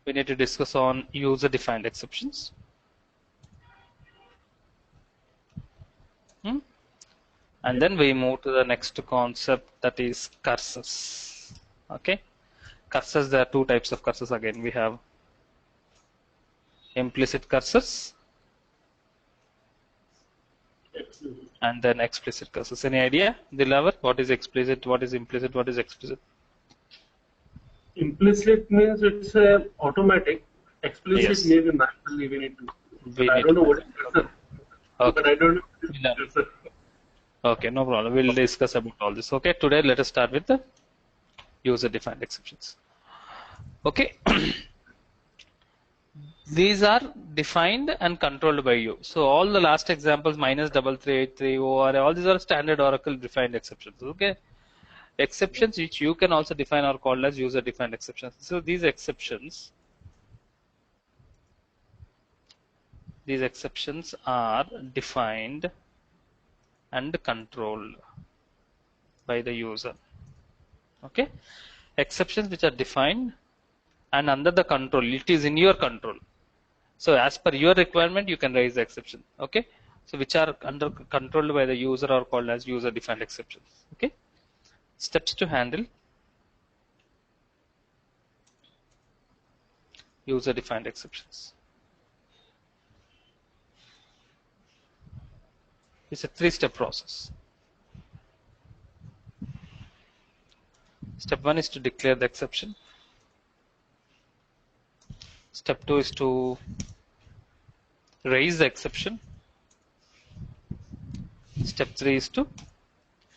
we need to discuss on user-defined exceptions. And then we move to the next concept, that is cursors. Okay, cursors, there are two types of cursors again. We have implicit cursors and then explicit cursors. Any idea, Dilavar? What is explicit, what is implicit, what is explicit? Implicit means it's automatic. Explicit Yes. maybe manually we need to. But I don't know what is cursor. Okay. But I don't know what is cursor. Okay, no problem. We'll discuss about all this. Okay, today let us start with the user-defined exceptions. Okay. These are defined and controlled by you. So all the last examples, -3383 OR, all these are standard Oracle defined exceptions. Okay, exceptions which you can also define are called as user defined exceptions. So these exceptions are defined and controlled by the user. Okay, exceptions which are defined and under the control, it is in your control. So as per your requirement, you can raise the exception. Okay, so which are under controlled by the user are called as user defined exceptions. Okay, steps to handle user defined exceptions. It's a 3-step process. Step 1 is to declare the exception. Step 2 is to raise the exception. Step 3 is to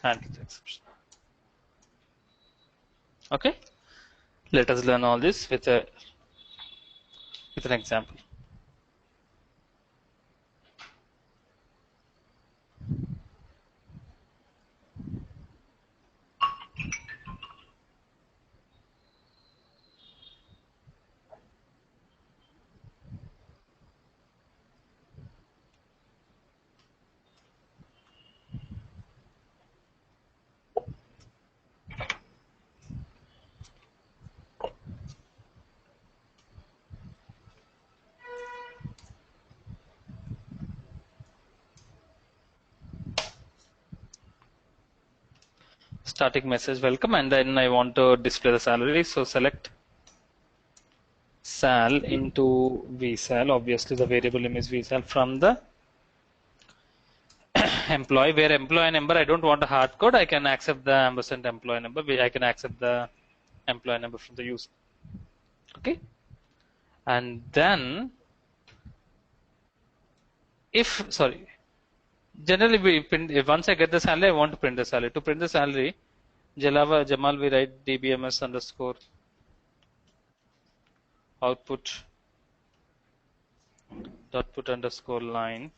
handle the exception. Okay, let us learn all this with an example. Static message welcome, and then I want to display the salary. So select sal into vsal. Obviously the variable name is vsal from the employee, where employee number I don't want a hard code. I can accept the ampersand employee number. I can accept the employee number from the user. Okay, and then generally we print, once I get the salary, I want to print the salary. To print the salary, Jamal we write dbms underscore output dot put underscore line.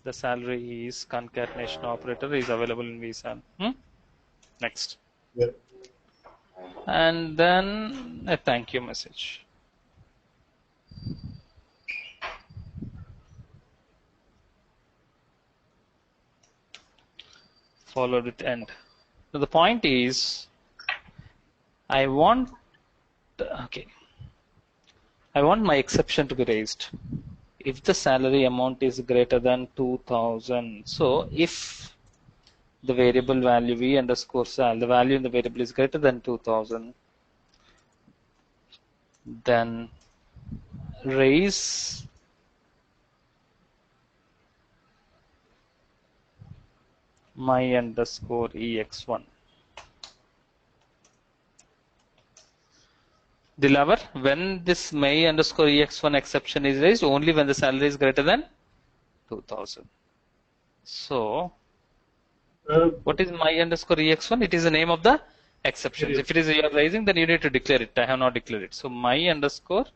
The salary is concatenation operator is available in vsal. Next. Yeah. And then a thank you message. Followed with end. So the point is, I want my exception to be raised. If the salary amount is greater than 2000, so if the variable value v underscore sal, the value in the variable is greater than 2000, then raise my underscore ex1. Dilavar, when this my underscore ex1 exception is raised, only when the salary is greater than 2000. So what is my underscore ex1? It is the name of the exceptions. If it is you are raising, then you need to declare it. I have not declared it. So my underscore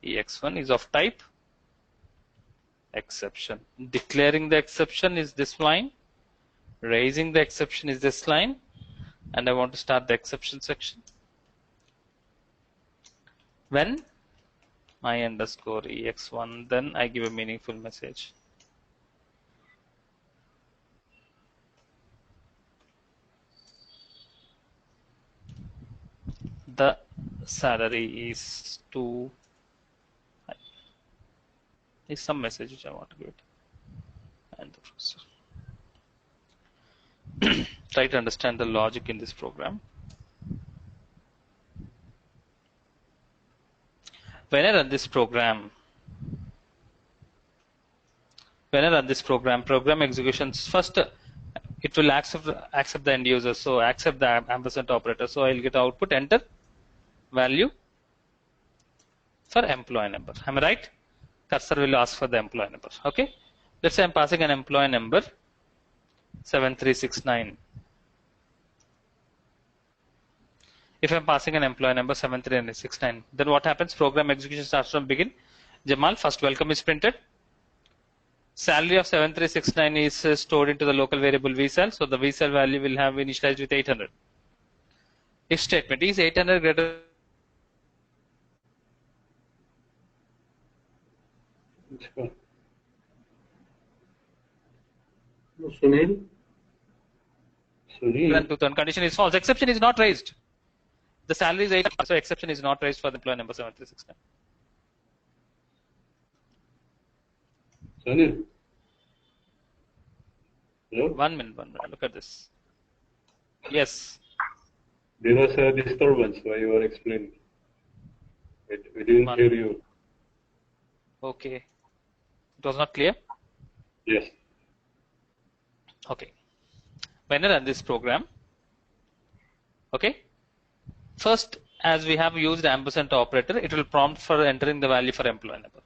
ex1 is of type exception. Declaring the exception is this line. Raising the exception is this line. And I want to start the exception section. When my underscore ex1, then I give a meaningful message. The salary is too high. Is some message which I want to give it. And the processor. Try to understand the logic in this program. When I run this program, program executions first, it will accept the end user. So accept the ampersand operator. So I'll get output, enter value for employee number. Am I right? Cursor will ask for the employee number. Okay. Let's say I'm passing an employee number 7369. If I'm passing an employee number 7369, then what happens? Program execution starts from begin. Jamal, first welcome is printed. Salary of 7369 is stored into the local variable vsal. So the vsal value will have initialized with 800. If statement is 800 greater. Sunil? Condition is false. Exception is not raised. The salary is 800, so exception is not raised for the employee number 7369. Sunil? Hello? 1 minute. Look at this. Yes. There was a disturbance while you were explaining. We didn't hear you. Okay. It was not clear? Yes. Okay. When I run this program, okay, first, as we have used ampersand operator, it will prompt for entering the value for employee number.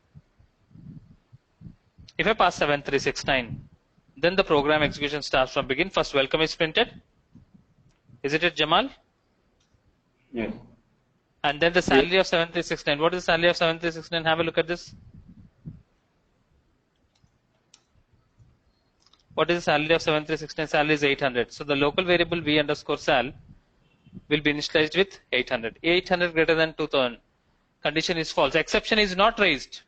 If I pass 7369, then the program execution starts from begin. First, welcome is printed. Isn't it, Jamal? Yes. And then the salary of 7369. What is the salary of 7369? Have a look at this. What is the salary of 7369? Salary is 800. So the local variable v underscore sal will be initialized with 800. 800 greater than 2000. Condition is false. Exception is not raised.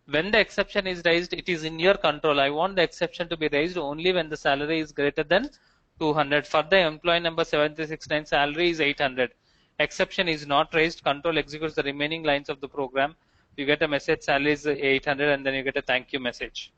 When the exception is raised, it is in your control. I want the exception to be raised only when the salary is greater than 200. For the employee number 7369, salary is 800. Exception is not raised. Control executes the remaining lines of the program. You get a message, salary is 800, and then you get a thank you message.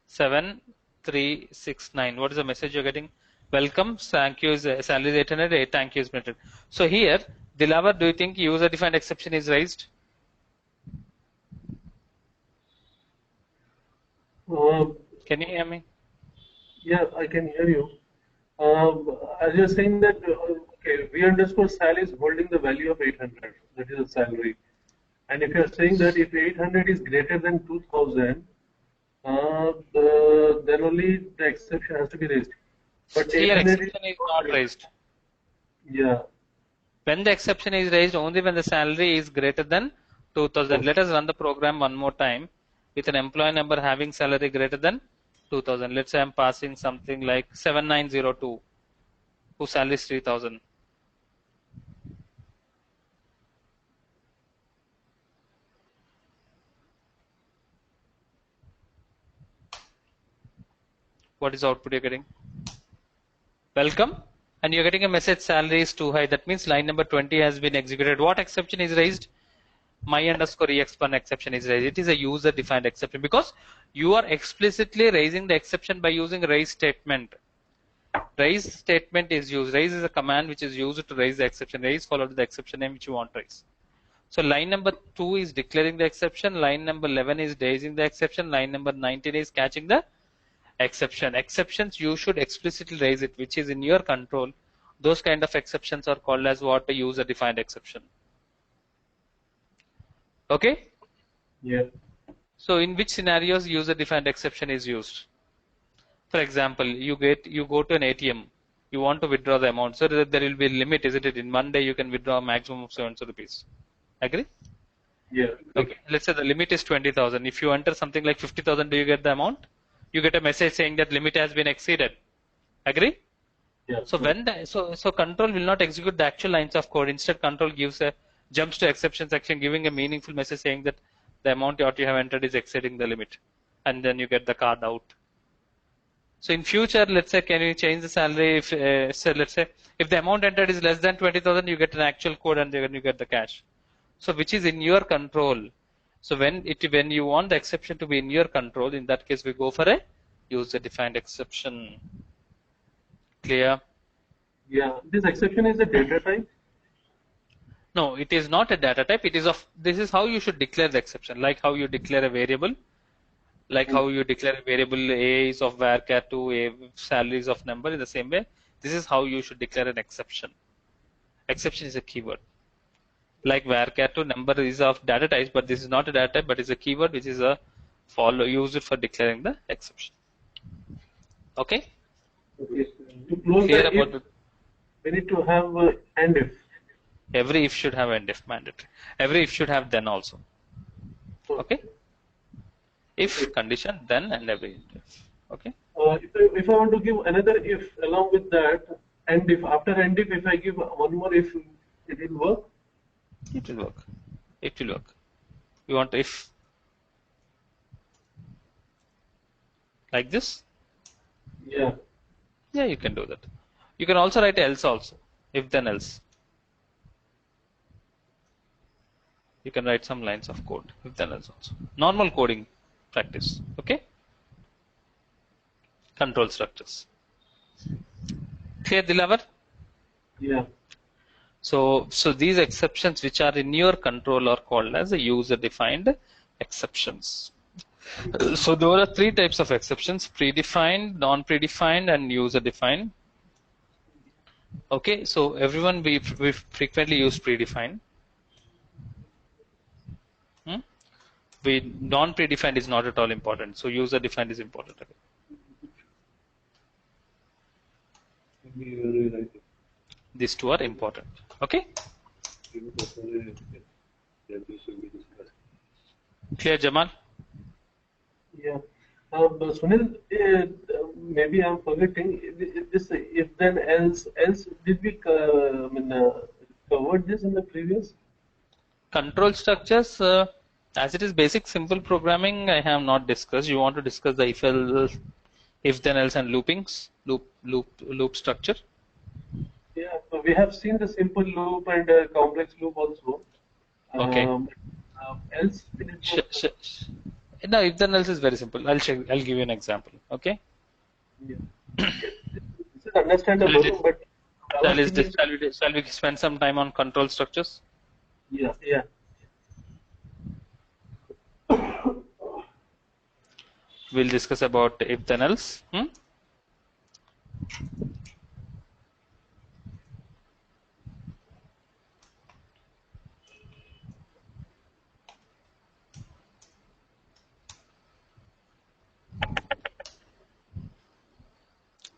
Seven 369. What is the message you're getting? Welcome, thank you is salary is 800, thank you is printed. So here, Dilawar, do you think user defined exception is raised? Can you hear me? Yeah, I can hear you. As you're saying that, okay, v underscore sal is holding the value of 800. That is the salary. And if you're saying that if 800 is greater than 2000, then only the exception has to be raised. But here exception is not raised. Yeah. When the exception is raised, only when the salary is greater than 2000. Let us run the program one more time with an employee number having salary greater than 2000. Let's say I'm passing something like 7902, whose salary is 3000. What is the output you're getting? Welcome, and you're getting a message salary is too high. That means line number 20 has been executed. What exception is raised? My underscore expan exception is raised. It is a user defined exception because you are explicitly raising the exception by using raise statement. Raise statement is used. Raise is a command which is used to raise the exception. Raise followed by the exception name which you want to raise. So line number 2 is declaring the exception. Line number 11 is raising the exception. Line number 19 is catching the exception. Exceptions you should explicitly raise it, which is in your control. Those kind of exceptions are called as what? A user defined exception. Okay? Yeah. So in which scenarios user defined exception is used? For example, you go to an ATM, you want to withdraw the amount, so that there will be a limit, isn't it? In one day you can withdraw a maximum of 700 rupees. Agree? Yeah. Okay. Let's say the limit is 20,000. If you enter something like 50,000, do you get the amount? You get a message saying that limit has been exceeded. Agree? Yeah. So when so control will not execute the actual lines of code. Instead, control jumps to exception section, giving a meaningful message saying that the amount what you have entered is exceeding the limit, and then you get the card out. So in future, let's say, can you change the salary if, so let's say, if the amount entered is less than 20,000, you get an actual code and then you get the cash. So which is in your control. So when you want the exception to be in your control, in that case, we go for a user-defined exception. Clear? Yeah, this exception is a data type. No, it is not a data type. It is of, this is how you should declare the exception, like how you declare a variable, like how you declare a variable A is of varchar2, A salary is of number. In the same way, this is how you should declare an exception. Exception is a keyword. Like varchar2 number is of data type, but this is not a data type, but it's a keyword which is a used for declaring the exception. Okay? Okay. To close Clear the about if, we need to have and if. every if should have and if mandatory. Every if should have then also. Okay? If condition, then and every if. Okay? If I want to give another if along with that, and if after and if I give one more if, it will work? It will work. It will work. You want if like this? Yeah. Yeah, you can do that. You can also write else also. If then else. You can write some lines of code. If then else also. Normal coding practice. Okay? Control structures. Clear, Dilavar? Yeah. So these exceptions which are in your control are called as a user-defined exceptions. So there are three types of exceptions: predefined, non-predefined, and user-defined. Okay, so everyone we frequently use predefined. We non-predefined is not at all important. So user-defined is important. These two are important. Okay. Clear, Jamal? Yeah. But Sunil, maybe I'm forgetting this if then else did we covered this in the previous? Control structures, as it is basic simple programming, I have not discussed. You want to discuss the if then else and loopings, loop structure? Yeah, so we have seen the simple loop and complex loop also. Okay. Else it is No, if then else is very simple. I'll give you an example. Okay. yeah. This is understandable, but shall we spend some time on control structures? yeah, yeah. We'll discuss about if then else.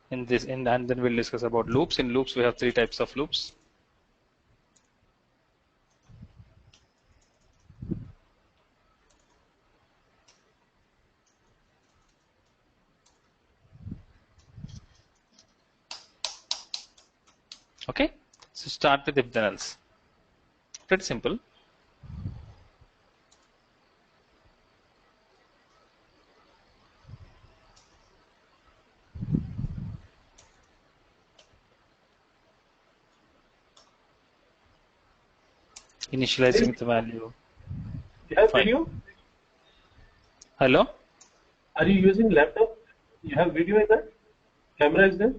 And then we'll discuss about loops. In loops, we have three types of loops. Okay, so start with if then else. Pretty simple. Initializing the value. You have Fine. video? Hello? Are you using laptop? You have video in that? Camera is there?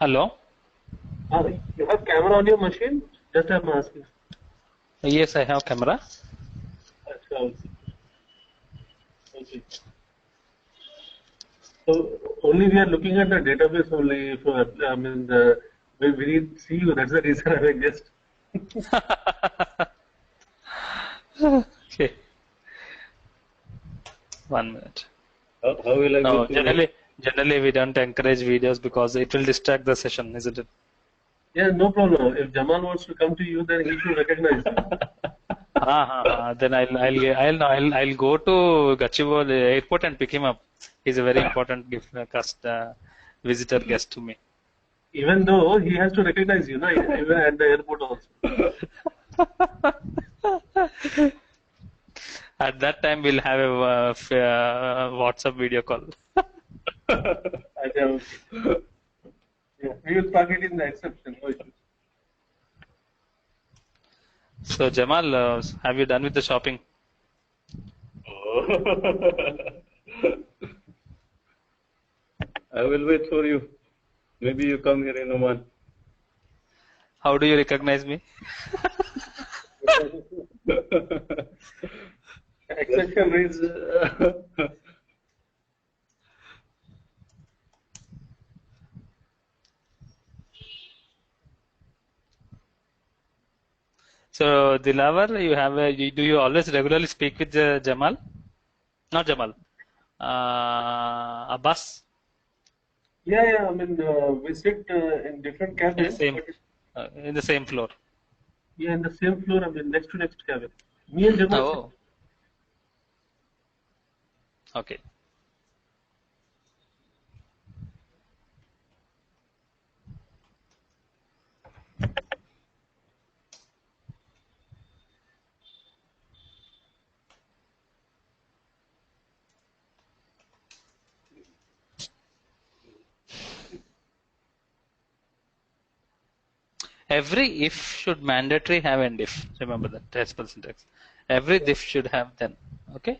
Hello? You have camera on your machine? Just I'm asking. Yes, I have camera. Okay. So only we are looking at the database only. If we need see you. That's the reason I just. Okay. 1 minute. How will I No, go to generally we don't encourage videos because it will distract the session, isn't it? Yeah, no problem. If Jamal wants to come to you, then he should recognize. Then I'll go to Gachibowli airport and pick him up. He's a very important visitor guest to me. Even though he has to recognize you, no? Even at the airport also. At that time, we'll have a WhatsApp video call. Okay. Yeah, we will plug it in the exception. No issues. So, Jamal, have you done with the shopping? I will wait for you. Maybe you come here in Oman. How do you recognize me? Exception raised. So, Dilawar, do you always regularly speak with Jamal? Not Jamal. Abbas? Yeah. I mean, we sit in different cabins. In the same floor. Yeah, in the same floor. I mean, next to next cabin. Me and Jamal. Oh, okay. Every if should mandatory have end if. Remember that test syntax. Every if should have then. Okay.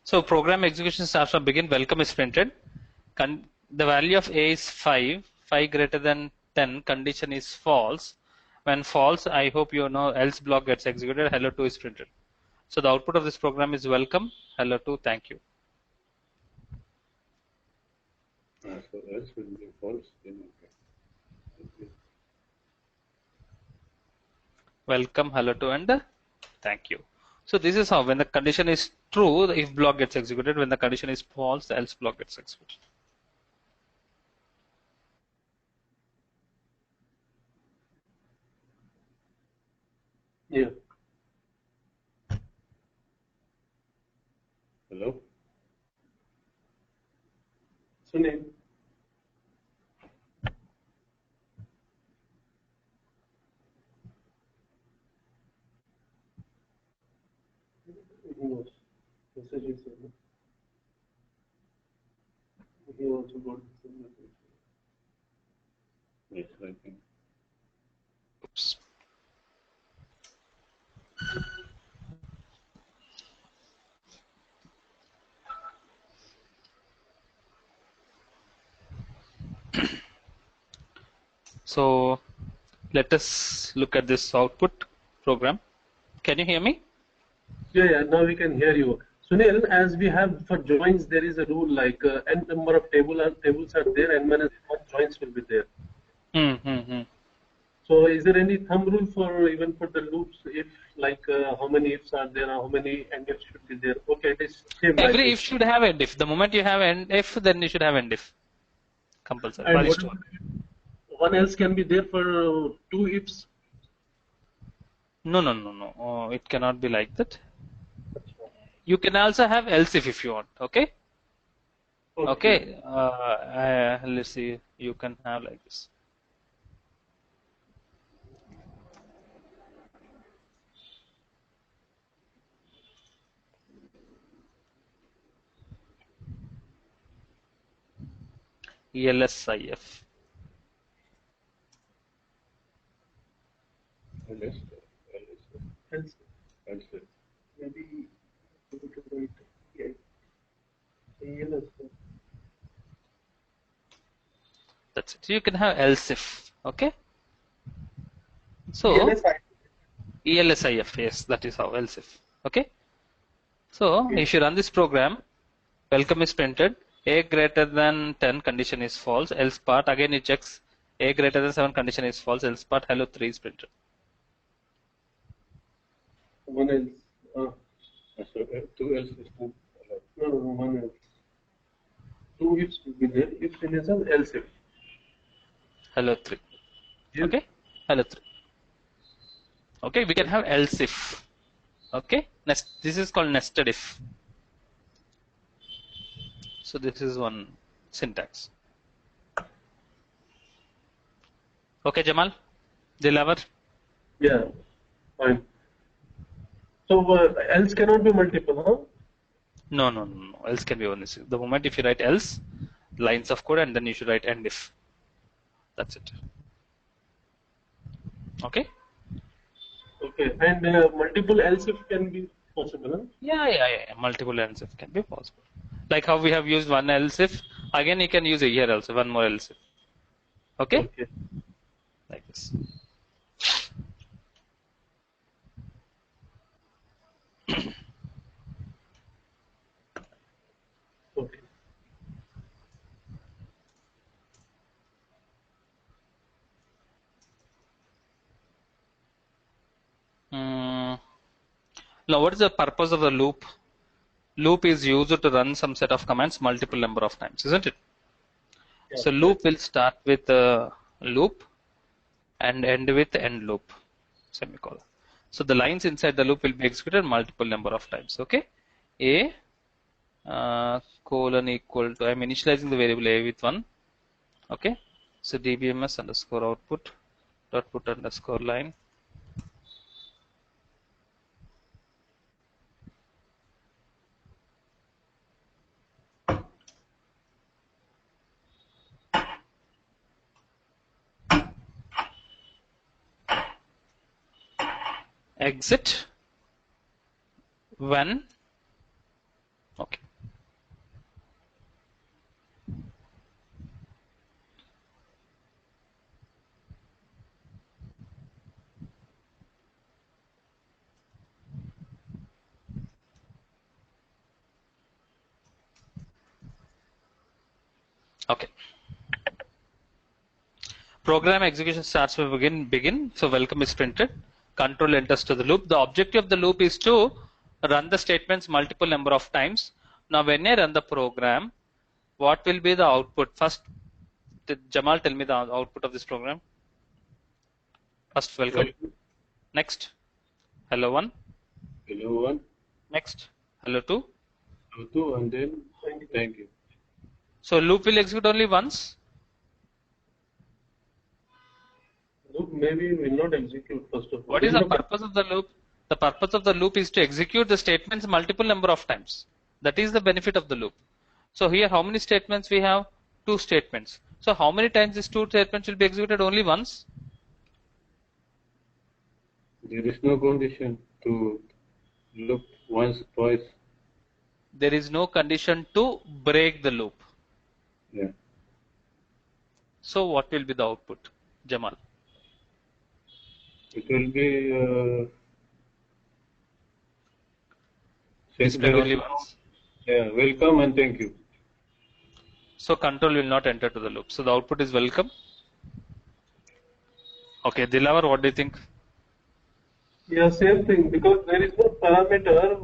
So program execution starts from begin. Welcome is printed. The value of a is 5. 5 greater than 10. Condition is false. When false, I hope you know else block gets executed. Hello 2 is printed. So the output of this program is welcome. Hello 2. Thank you. So else will be false. Then okay. Welcome, hello 2, and thank you. So this is how when the condition is true, the if block gets executed. When the condition is false, the else block gets executed. Yeah. Hello? Sunil. He knows. Message is sent. He also got the message. Yes, I think. Oops. So let us look at this output program. Can you hear me? Yeah. Now we can hear you. Sunil, as we have for joins, there is a rule like n number of tables are there, n minus 1 joins will be there. So is there any thumb rule for even for the loops, if like how many ifs are there, or how many and ifs should be there? Okay, it is same. Every like if should have end if. The moment you have end if, then you should have end if. Compulsory. And Value store. one else can be there for two ifs. No. It cannot be like that. You can also have else if you want. Okay. Okay. Let's see. You can have like this. ELSIF. Else. Maybe we could write ELS. That's it. You can have else if. Okay. So ELSIF. Yes, that is how else if. Okay. So if you run this program, welcome is printed. A greater than 10 condition is false. Else part again it checks. A greater than 7 condition is false. Else part hello 3 is printed. One else. So two else is not allowed. No, one else. Two ifs will be there. If in itself, else if. Hello 3. Yes. Okay. Hello 3. Okay. We can have else if. Okay. This is called nested if. So this is one syntax. Okay, Jamal, Dilavar. Yeah, fine. So else cannot be multiple, huh? No, no, no, no. Else can be only. The moment if you write else, lines of code, and then you should write end if. That's it. Okay. Okay, and multiple else if can be possible, huh? Yeah. Multiple else if can be possible. Like how we have used one else if. Again, you can use a here also one more else if. Okay. Okay. Like this. Okay. Mm. Now, what is the purpose of the loop? Loop is used to run some set of commands multiple number of times, isn't it? Yeah. So loop will start with a loop and end with end loop, semicolon. So the lines inside the loop will be executed multiple number of times. Okay, a colon equal to, I'm initializing the variable a with 1. Okay, so dbms underscore output dot put underscore line. Exit when, okay. Okay. Program execution starts with begin. So welcome is printed. Control enters to the loop. The objective of the loop is to run the statements multiple number of times. Now when I run the program, what will be the output? First, Jamal, tell me the output of this program. First, welcome. Next, hello 1. Hello one, Next, hello 2. hello two, and then thank you. So loop will execute only once. Loop maybe will not execute first of all. What is the purpose of the loop? The purpose of the loop is to execute the statements multiple number of times. That is the benefit of the loop. So here how many statements we have? 2 statements. So how many times these 2 statements will be executed? Only once? There is no condition to look once, twice. There is no condition to break the loop. Yeah. So what will be the output, Jamal? It will be since Displayed there is only no, once. yeah, welcome and thank you. So control will not enter to the loop. So the output is welcome. Okay, Dilavar, what do you think? Yeah, same thing, because there is no parameter.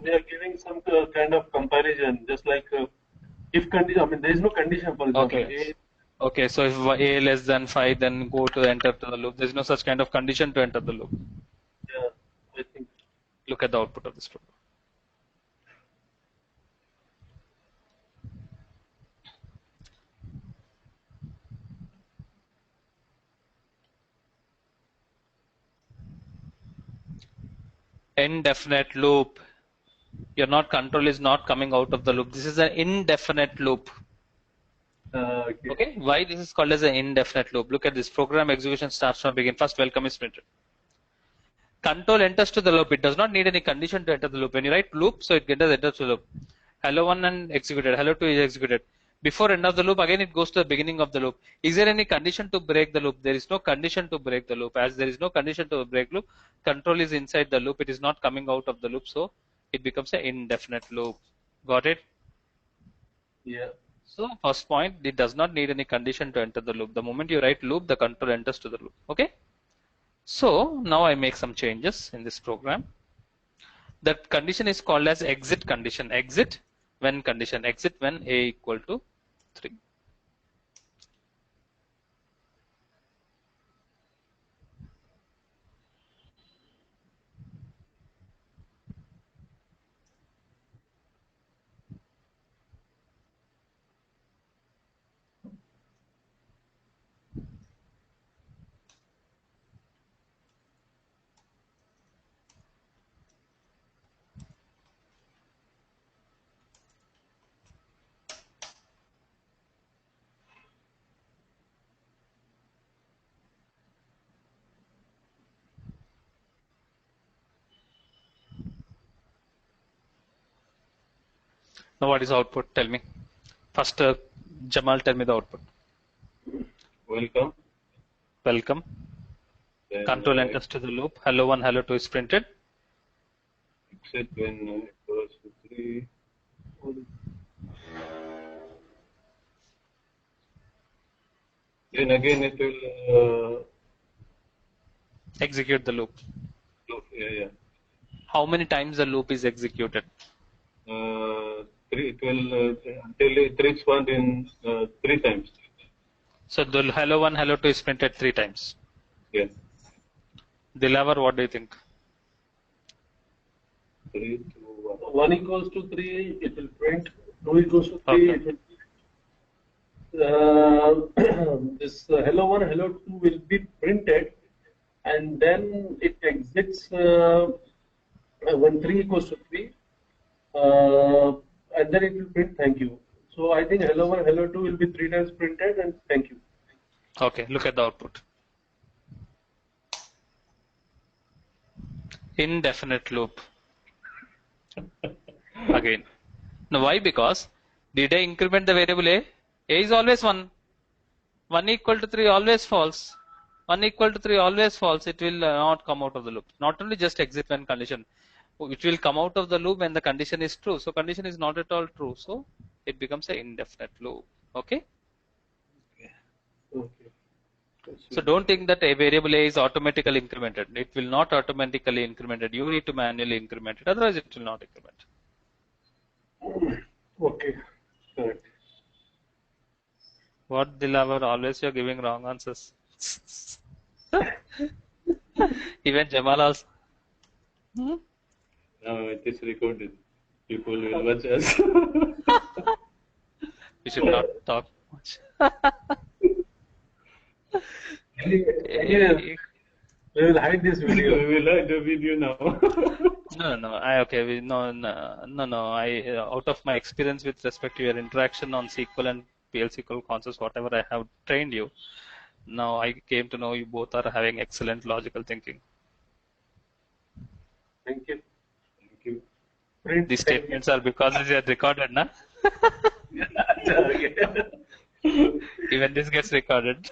We are giving some kind of comparison, just like if condition. I mean, there is no condition. For example, Okay. Okay, so if a less than 5, then go to enter to the loop. There is no such kind of condition to enter the loop. yeah, I think. Look at the output of this program. Indefinite loop. Your not control is not coming out of the loop. This is an indefinite loop. Okay. Okay, why this is called as an indefinite loop? Look at this. Program execution starts from begin. First, welcome is printed. Control enters to the loop. It does not need any condition to enter the loop. When you write loop, so it enters to the loop. Hello 1 and executed. Hello 2 is executed. Before end of the loop, again it goes to the beginning of the loop. Is there any condition to break the loop? There is no condition to break the loop. As there is no condition to break loop, control is inside the loop. It is not coming out of the loop, so it becomes an indefinite loop. Got it? Yeah. So first point, it does not need any condition to enter the loop. The moment you write loop, the control enters to the loop. Okay? So now I make some changes in this program. That condition is called as exit condition. Exit when condition. Exit when a equal to 3. Now what is output? Tell me. First, Jamal, tell me the output. Welcome. Welcome. Then Control enters to the loop. Hello 1, hello 2 is printed. exit when it goes to 3. Then again it will Execute the loop. yeah. How many times the loop is executed? 3 it will until it responds in 3 times. So the hello 1, hello 2 is printed 3 times. Yeah. Dilavar, what do you think? 3 to 1. 1 equals to 3, it will print. 2 equals to 3, Okay. it will this hello 1, hello 2 will be printed, and then it exits when 3 equals to 3, and then it will print thank you. So I think hello 1, hello 2 will be 3 times printed and thank you. Okay, look at the output. Indefinite loop. Again. Now why? Because did I increment the variable A? A is always 1. 1 equal to 3 always false. 1 equal to 3 always false. It will not come out of the loop. Not only just exit when condition. It will come out of the loop when the condition is true. So condition is not at all true. So it becomes an indefinite loop. Okay. Okay. So don't think that a variable A is automatically incremented. It will not automatically incremented. You need to manually increment it. Otherwise it will not increment. Okay. Correct. What, Dilavar? Always you're giving wrong answers. Even Jamal also. Now it is recorded. People will watch us. We should not talk much. Anyway, we will hide this video. We will hide the video now. No. I out of my experience with respect to your interaction on SQL and PL SQL concepts, whatever I have trained you, now I came to know you both are having excellent logical thinking. Thank you. Thank you. Print. These Thank you. statements are because they are recorded, na? Even this gets recorded.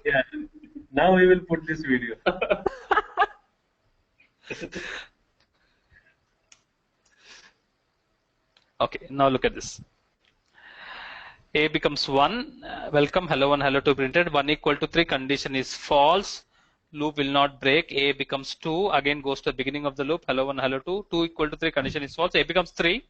Yeah. Now we will put this video. Okay, now look at this. A becomes 1, welcome, hello 1, hello 2 printed, 1 equal to 3, condition is false, loop will not break, A becomes 2, again goes to the beginning of the loop, hello 1, hello 2, 2 equal to 3, condition is false, A becomes 3,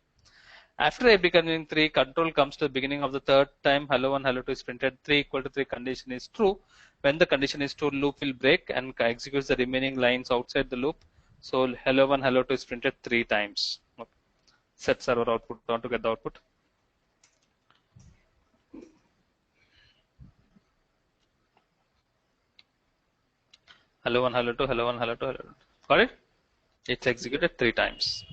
after A becoming 3, control comes to the beginning of the third time, hello 1, hello 2 is printed, 3 equal to 3, condition is true, when the condition is true, loop will break and executes the remaining lines outside the loop, so hello 1, hello 2 is printed 3 times. Okay. Set server output, want to get the output? Hello 1, hello 2, hello 1, hello 2, hello 2. Got it? It's executed 3 times.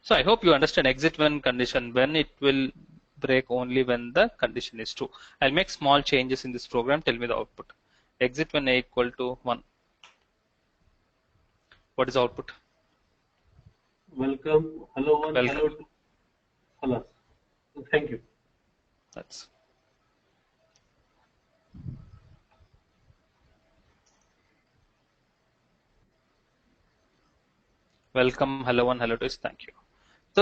So I hope you understand exit when condition, when it will break only when the condition is true. I'll make small changes in this program. Tell me the output. Exit when A equal to 1. What is the output? Welcome. Hello 1, Welcome. hello 2. Hello. Thank you. That's welcome, hello 1, hello 2 is thank you.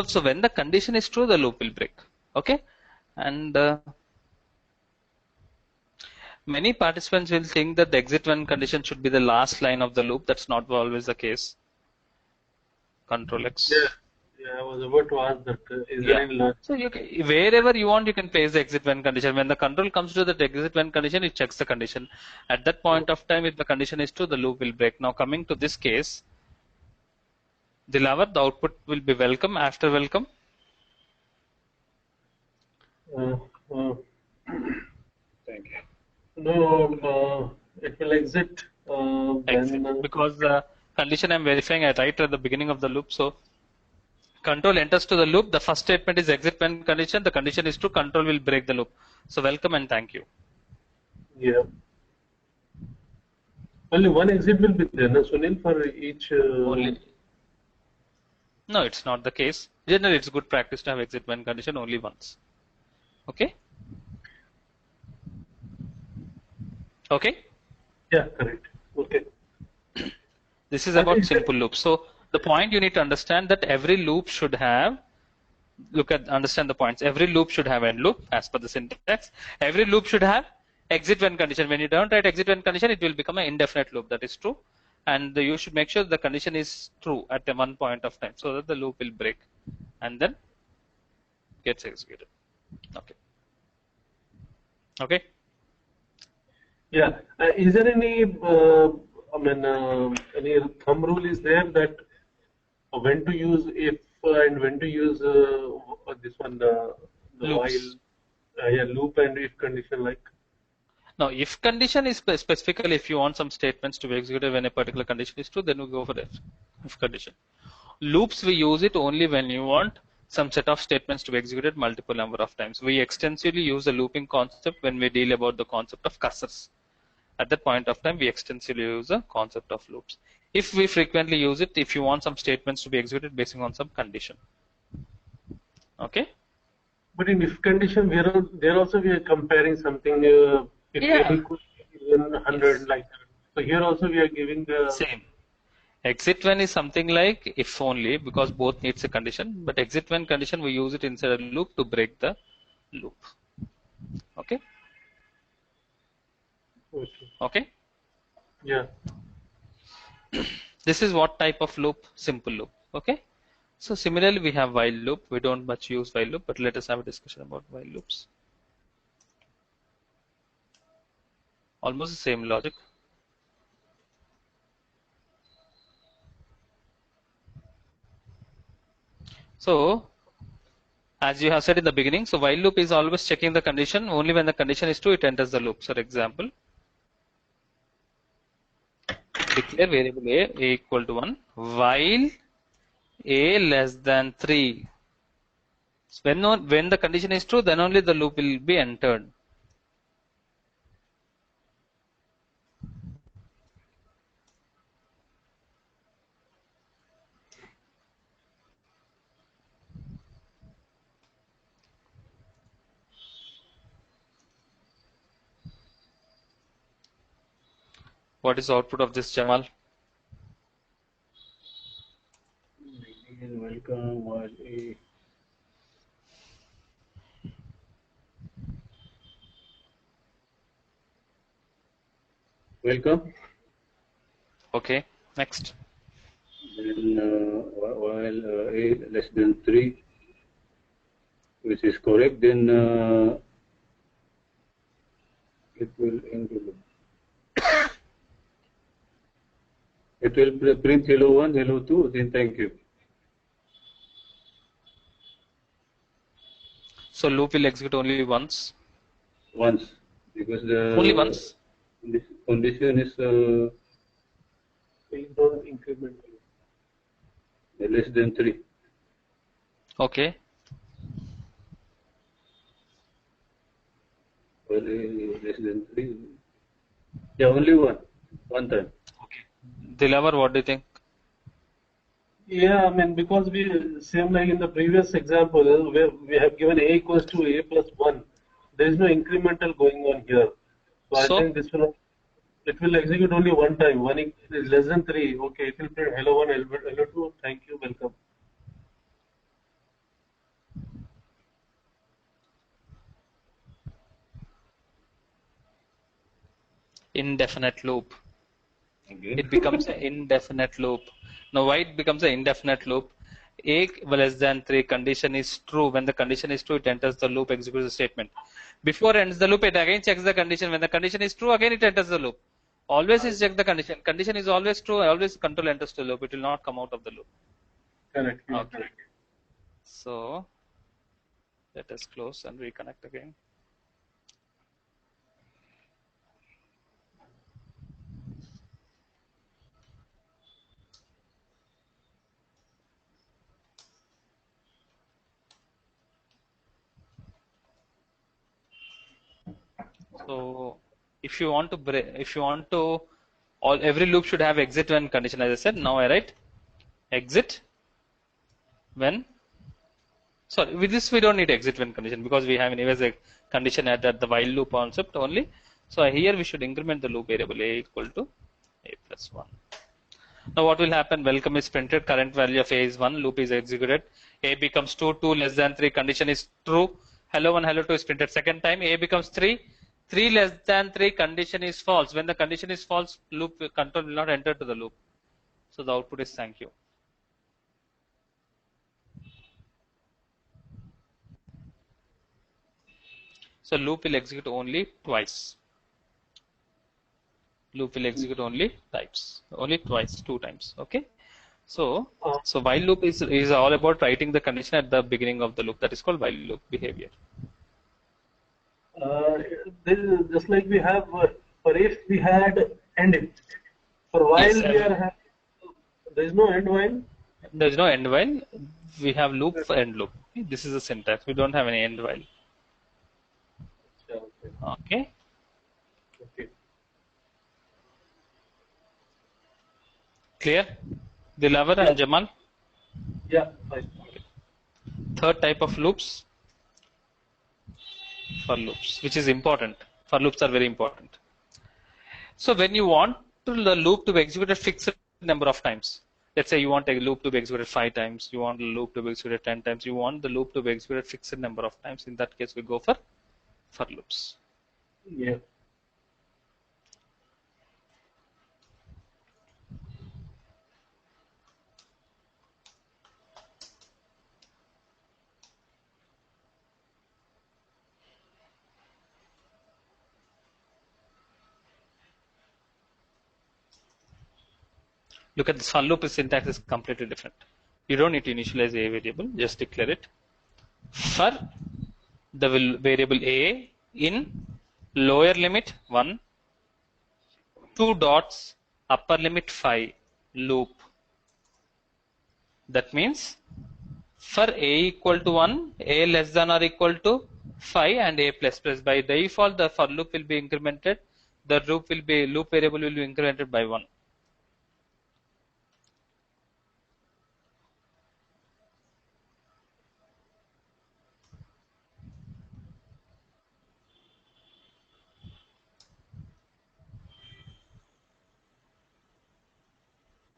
So when the condition is true, the loop will break. Okay? And many participants will think that the exit when condition should be the last line of the loop. That's not always the case. Control X. Yeah, I was about to ask that. Is there any logic? So you can, wherever you want, you can place the exit when condition. When the control comes to the exit when condition, it checks the condition. At that point of time, if the condition is true, the loop will break. Now coming to this case, Dilavar, the output will be welcome after welcome. Thank you. No, it will exit Exit. when. Because the condition I'm verifying I write at the beginning of the loop. So control enters to the loop. The first statement is exit when condition. The condition is true. Control will break the loop. So welcome and thank you. Yeah. Only one exit will be there, na, Sunil, for each. Only. No, it's not the case. Generally, it's good practice to have exit when condition only once. Okay? Okay? Yeah, correct. Okay. This is And about is there- simple loops. So the point you need to understand that every loop should have, understand the points. Every loop should have end loop as per the syntax. Every loop should have exit when condition. When you don't write exit when condition, it will become an indefinite loop. That is true. And you should make sure the condition is true at one point of time so that the loop will break and then gets executed. Okay. Okay. Yeah. Is there any, any thumb rule is there that when to use if and when to use this one, the Loops. while, yeah, loop and if condition like? Now, if condition is specifically if you want some statements to be executed when a particular condition is true, then we go for if condition. Loops, we use it only when you want some set of statements to be executed multiple number of times. We extensively use the looping concept when we deal about the concept of cursors. At that point of time, we extensively use the concept of loops. If we frequently use it, if you want some statements to be executed based on some condition. Okay? But in if condition, there also we are comparing something. If Yeah. n equals 100, Yes. like that. So here also we are giving the Same. Exit when is something like if only because both needs a condition, but exit when condition we use it inside a loop to break the loop. Okay? Okay. Okay? Yeah. This is what type of loop? Simple loop. Okay? So similarly we have while loop. We don't much use while loop, but let us have a discussion about while loops. Almost the same logic. So as you have said in the beginning, so while loop is always checking the condition. Only when the condition is true, it enters the loop. So for example, declare variable a equal to 1 while a less than 3. So when the condition is true, then only the loop will be entered. What is the output of this, Jamal? Welcome while a welcome. Okay, next. Then while a less than 3, which is correct, then it will include. It will print hello 1, hello 2, then thank you. So loop will execute only once. Once, because the Only once. this condition is Based on incremental. less than 3. Okay. Well, less than 3. Yeah, only one time. Okay. Dilavar, what do you think? Yeah, I mean, because we, same like in the previous example, where we have given a equals to a plus 1. There is no incremental going on here. So I So think this will, it will execute only one time. One is less than 3. Okay, it will print hello 1, hello 2. Thank you, welcome. indefinite loop. Again. It becomes an indefinite loop. Now why it becomes an indefinite loop? A less than 3 condition is true. When the condition is true, it enters the loop, executes the statement. Before ends the loop, it again checks the condition. When the condition is true, again it enters the loop. Always is check the condition. Condition is always true. Always control enters the loop. It will not come out of the loop. Correct. Yeah, Okay. correct. So let us close and reconnect again. So if you want to every loop should have exit when condition, as I said. Now I write exit when Sorry, with this we don't need exit when condition because we have anyways a condition at the while loop concept only. So here we should increment the loop variable a equal to a plus 1. Now what will happen? Welcome is printed, current value of a is 1, loop is executed, a becomes 2, 2 less than 3, condition is true, hello 1, hello 2 is printed. Second time a becomes 3, 3 less than 3, condition is false. When the condition is false, loop control will not enter to the loop. So the output is thank you. So loop will execute only twice. Loop will execute only twice, 2 times. Okay. So while loop is all about writing the condition at the beginning of the loop. That is called while loop behavior. This is just like we have for if we had end if. For while Yes, we are having, there is no end while. There is no end while. We have loop for end loop. Okay? This is the syntax. We don't have any end while. Okay. Okay. Clear? Dilavar and Jamal. Yeah. Fine. Third type of loops. For loops, which is important. For loops are very important. So when you want the loop to be executed fixed number of times, let's say you want a loop to be executed 5 times, you want the loop to be executed 10 times, you want the loop to be executed fixed number of times. In that case, we go for loops. Yeah. Look at this for loop syntax is completely different. You don't need to initialize a variable, just declare it. For the variable a in lower limit 1, 2 dots, upper limit 5 loop. That means for a equal to 1, a less than or equal to 5 and a plus plus. By default, the for loop will be incremented. The loop variable will be incremented by 1.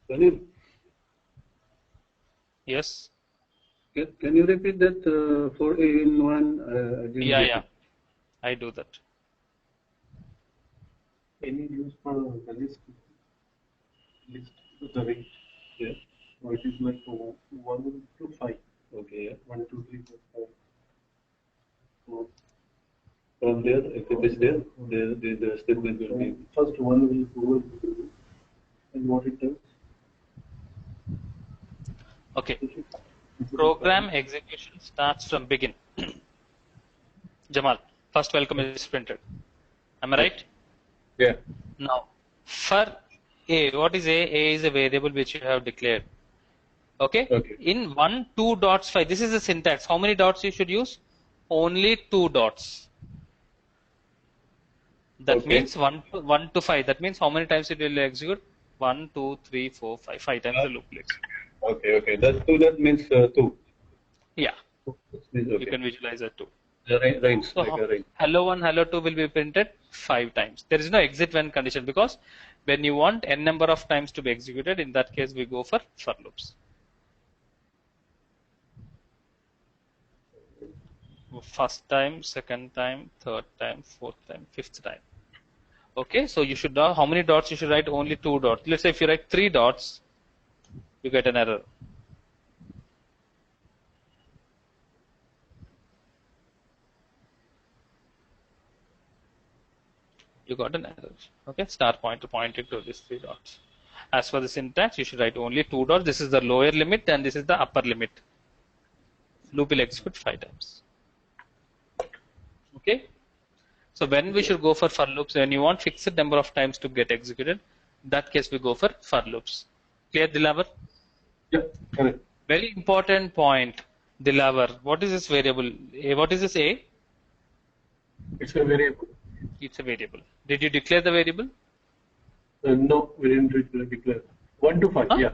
Sunil, Yes. can you repeat that for A in one? I didn't Yeah, get yeah. it. I do that. Any use for the list the range. Yeah. So it is like 1 to 5. Okay. Yeah. 1, 2, 3, 4, 5. So From there, if it is there, the statement will be. first one will go and what it does. Okay. Program execution starts from begin. Jamal, first welcome is printed. Am I right? Yeah. Now, for a, what is a? A is a variable which you have declared. Okay? Okay. In 1, 2 dots, 5. This is the syntax. How many dots you should use? Only 2 dots. That Okay. means 1 to 5. That means how many times it will execute? 1, 2, 3, 4, 5. 5 times the loop will execute. Okay. That means 2. Yeah. That means, okay. You can visualize that too. The range, So like a range. hello 1, hello 2 will be printed 5 times. There is no exit when condition because when you want n number of times to be executed, in that case we go for loops. First time, second time, third time, fourth time, fifth time. Okay, so you should know how many dots you should write. Only 2 dots. Let's say if you write 3 dots, you get an error. You got an error. Okay, star pointer pointing to these 3 dots. As for the syntax, you should write only 2 dots. This is the lower limit and this is the upper limit. Loop will execute 5 times. Okay. So when we should go for loops, when you want fixed number of times to get executed, in that case we go for loops. Clear, Dilavar? Yeah, correct. Very important point, Dilavar. What is this variable? What is this A? It's a variable. It's a variable. Did you declare the variable? No, we didn't declare. 1 to 5, Huh? yeah.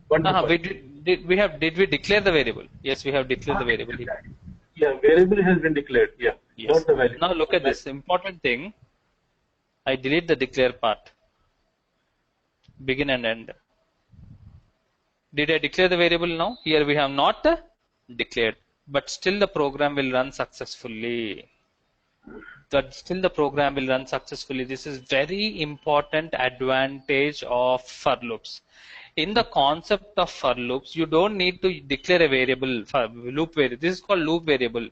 1 to 5. Did we declare the variable? Yes, we have declared the variable here. Yeah, variable has been declared. Yeah, Yes. not the value. Now look at this important thing. I delete the declare part. Begin and end. Did I declare the variable now? Here we have not declared, but still the program will run successfully. Still the program will run successfully. This is very important advantage of for loops. In the concept of for loops, you don't need to declare a variable for loop variable. This is called loop variable.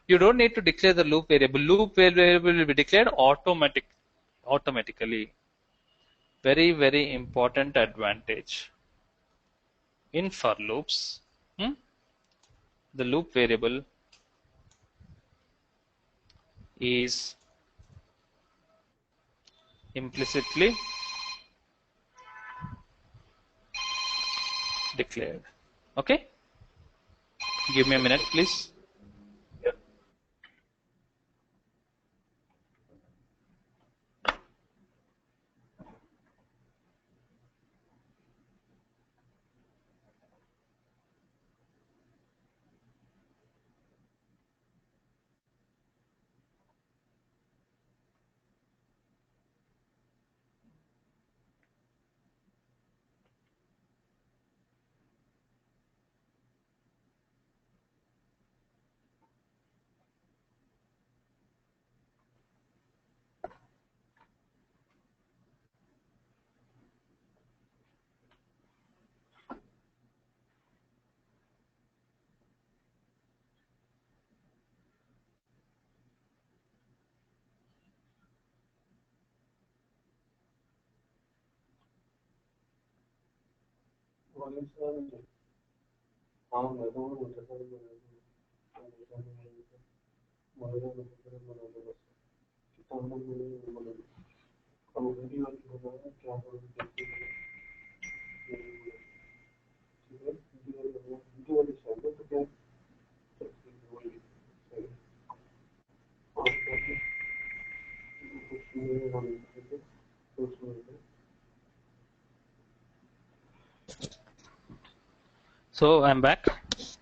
You don't need to declare the loop variable. Loop variable will be declared automatically. Very, very important advantage. In for loops, the loop variable is implicitly declared. Okay? Give me a minute, please. Yeah. So I'm back.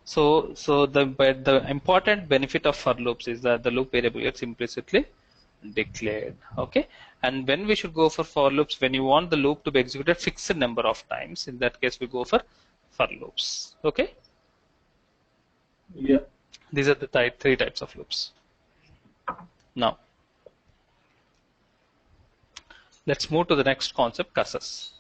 So the important benefit of for loops is that the loop variable gets implicitly declared. Okay, and when we should go for loops, when you want the loop to be executed fixed number of times, in that case we go for loops. Okay, Yeah. these are the three types of loops. Now let's move to the next concept, cursors.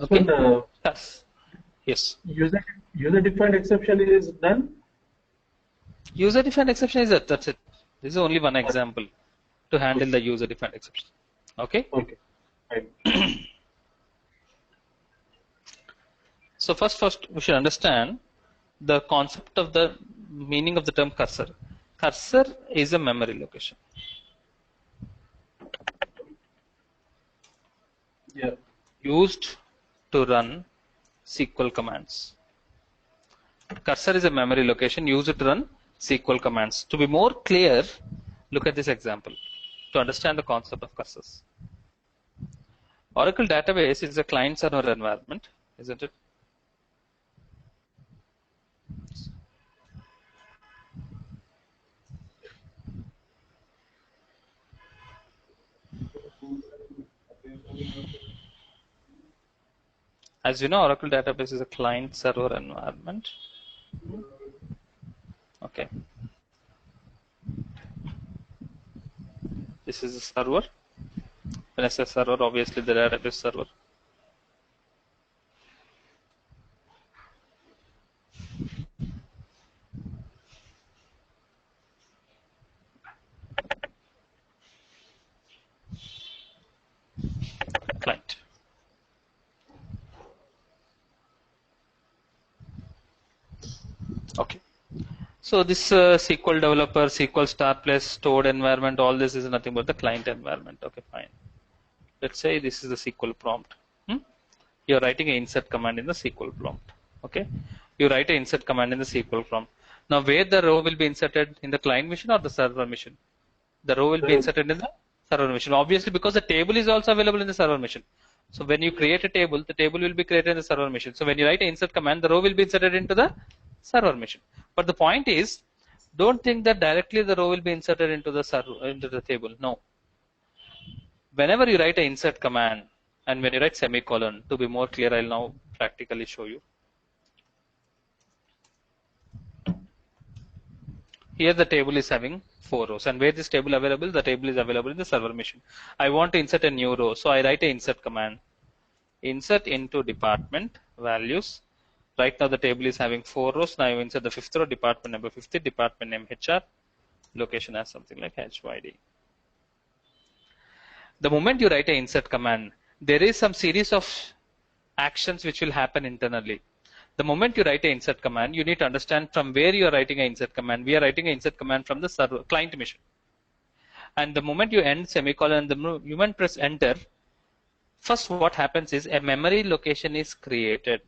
Okay. Yes. User-defined exception is done. User-defined exception is that. That's it. This is only one example to handle the user-defined exception. Okay. Okay. Right. So first we should understand the concept of the meaning of the term cursor. Cursor is a memory location. Yeah. Used to run SQL commands. Cursor is a memory location used to run SQL commands. To be more clear, look at this example to understand the concept of cursors. Oracle database is a client-server environment, isn't it? As you know, Oracle database is a client-server environment. Okay. This is a server. When I say server, obviously the database server. Client. Okay. So this SQL developer, SQL star plus stored environment, all this is nothing but the client environment. Okay, fine. Let's say this is the SQL prompt. You're writing an insert command in the SQL prompt. Okay. You write an insert command in the SQL prompt. Now where the row will be inserted, in the client machine or the server machine? The row will be inserted in the server machine. Obviously, because the table is also available in the server machine. So when you create a table, the table will be created in the server machine. So when you write an insert command, the row will be inserted into the server machine. But the point is, don't think that directly the row will be inserted into the table. No. Whenever you write an insert command, and when you write semicolon, to be more clear, I'll now practically show you. Here the table is having 4 rows, and where this table available? The table is available in the server machine. I want to insert a new row, so I write a insert command. Insert into department values. Right now the table is having 4 rows. Now I insert the 5th row, department number 50, department name HR, location as something like HYD. The moment you write a insert command, there is some series of actions which will happen internally. The moment you write a insert command, you need to understand from where you are writing an insert command. We are writing an insert command from the server client machine. And the moment you end semicolon, the moment press enter, first what happens is a memory location is created.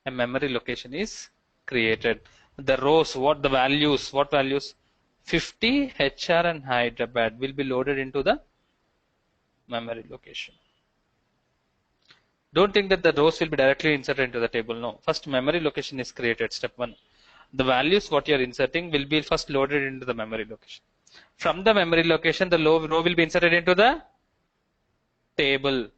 A memory location is created. The rows, what values? 50, HR and Hyderabad will be loaded into the memory location. Don't think that the rows will be directly inserted into the table. No. First memory location is created, step 1. The values what you are inserting will be first loaded into the memory location. From the memory location, the row will be inserted into the table.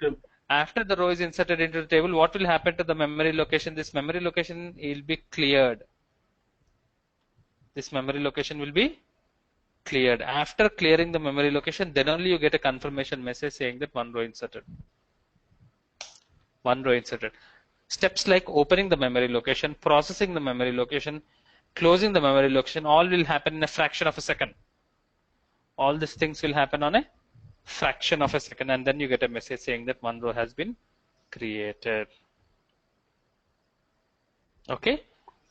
After the row is inserted into the table, what will happen to the memory location? This memory location will be cleared. This memory location will be cleared. After clearing the memory location, then only you get a confirmation message saying that 1 row inserted. 1 row inserted. Steps like opening the memory location, processing the memory location, closing the memory location, all will happen in a fraction of a second. All these things will happen on a fraction of a second, and then you get a message saying that 1 row has been created. Okay.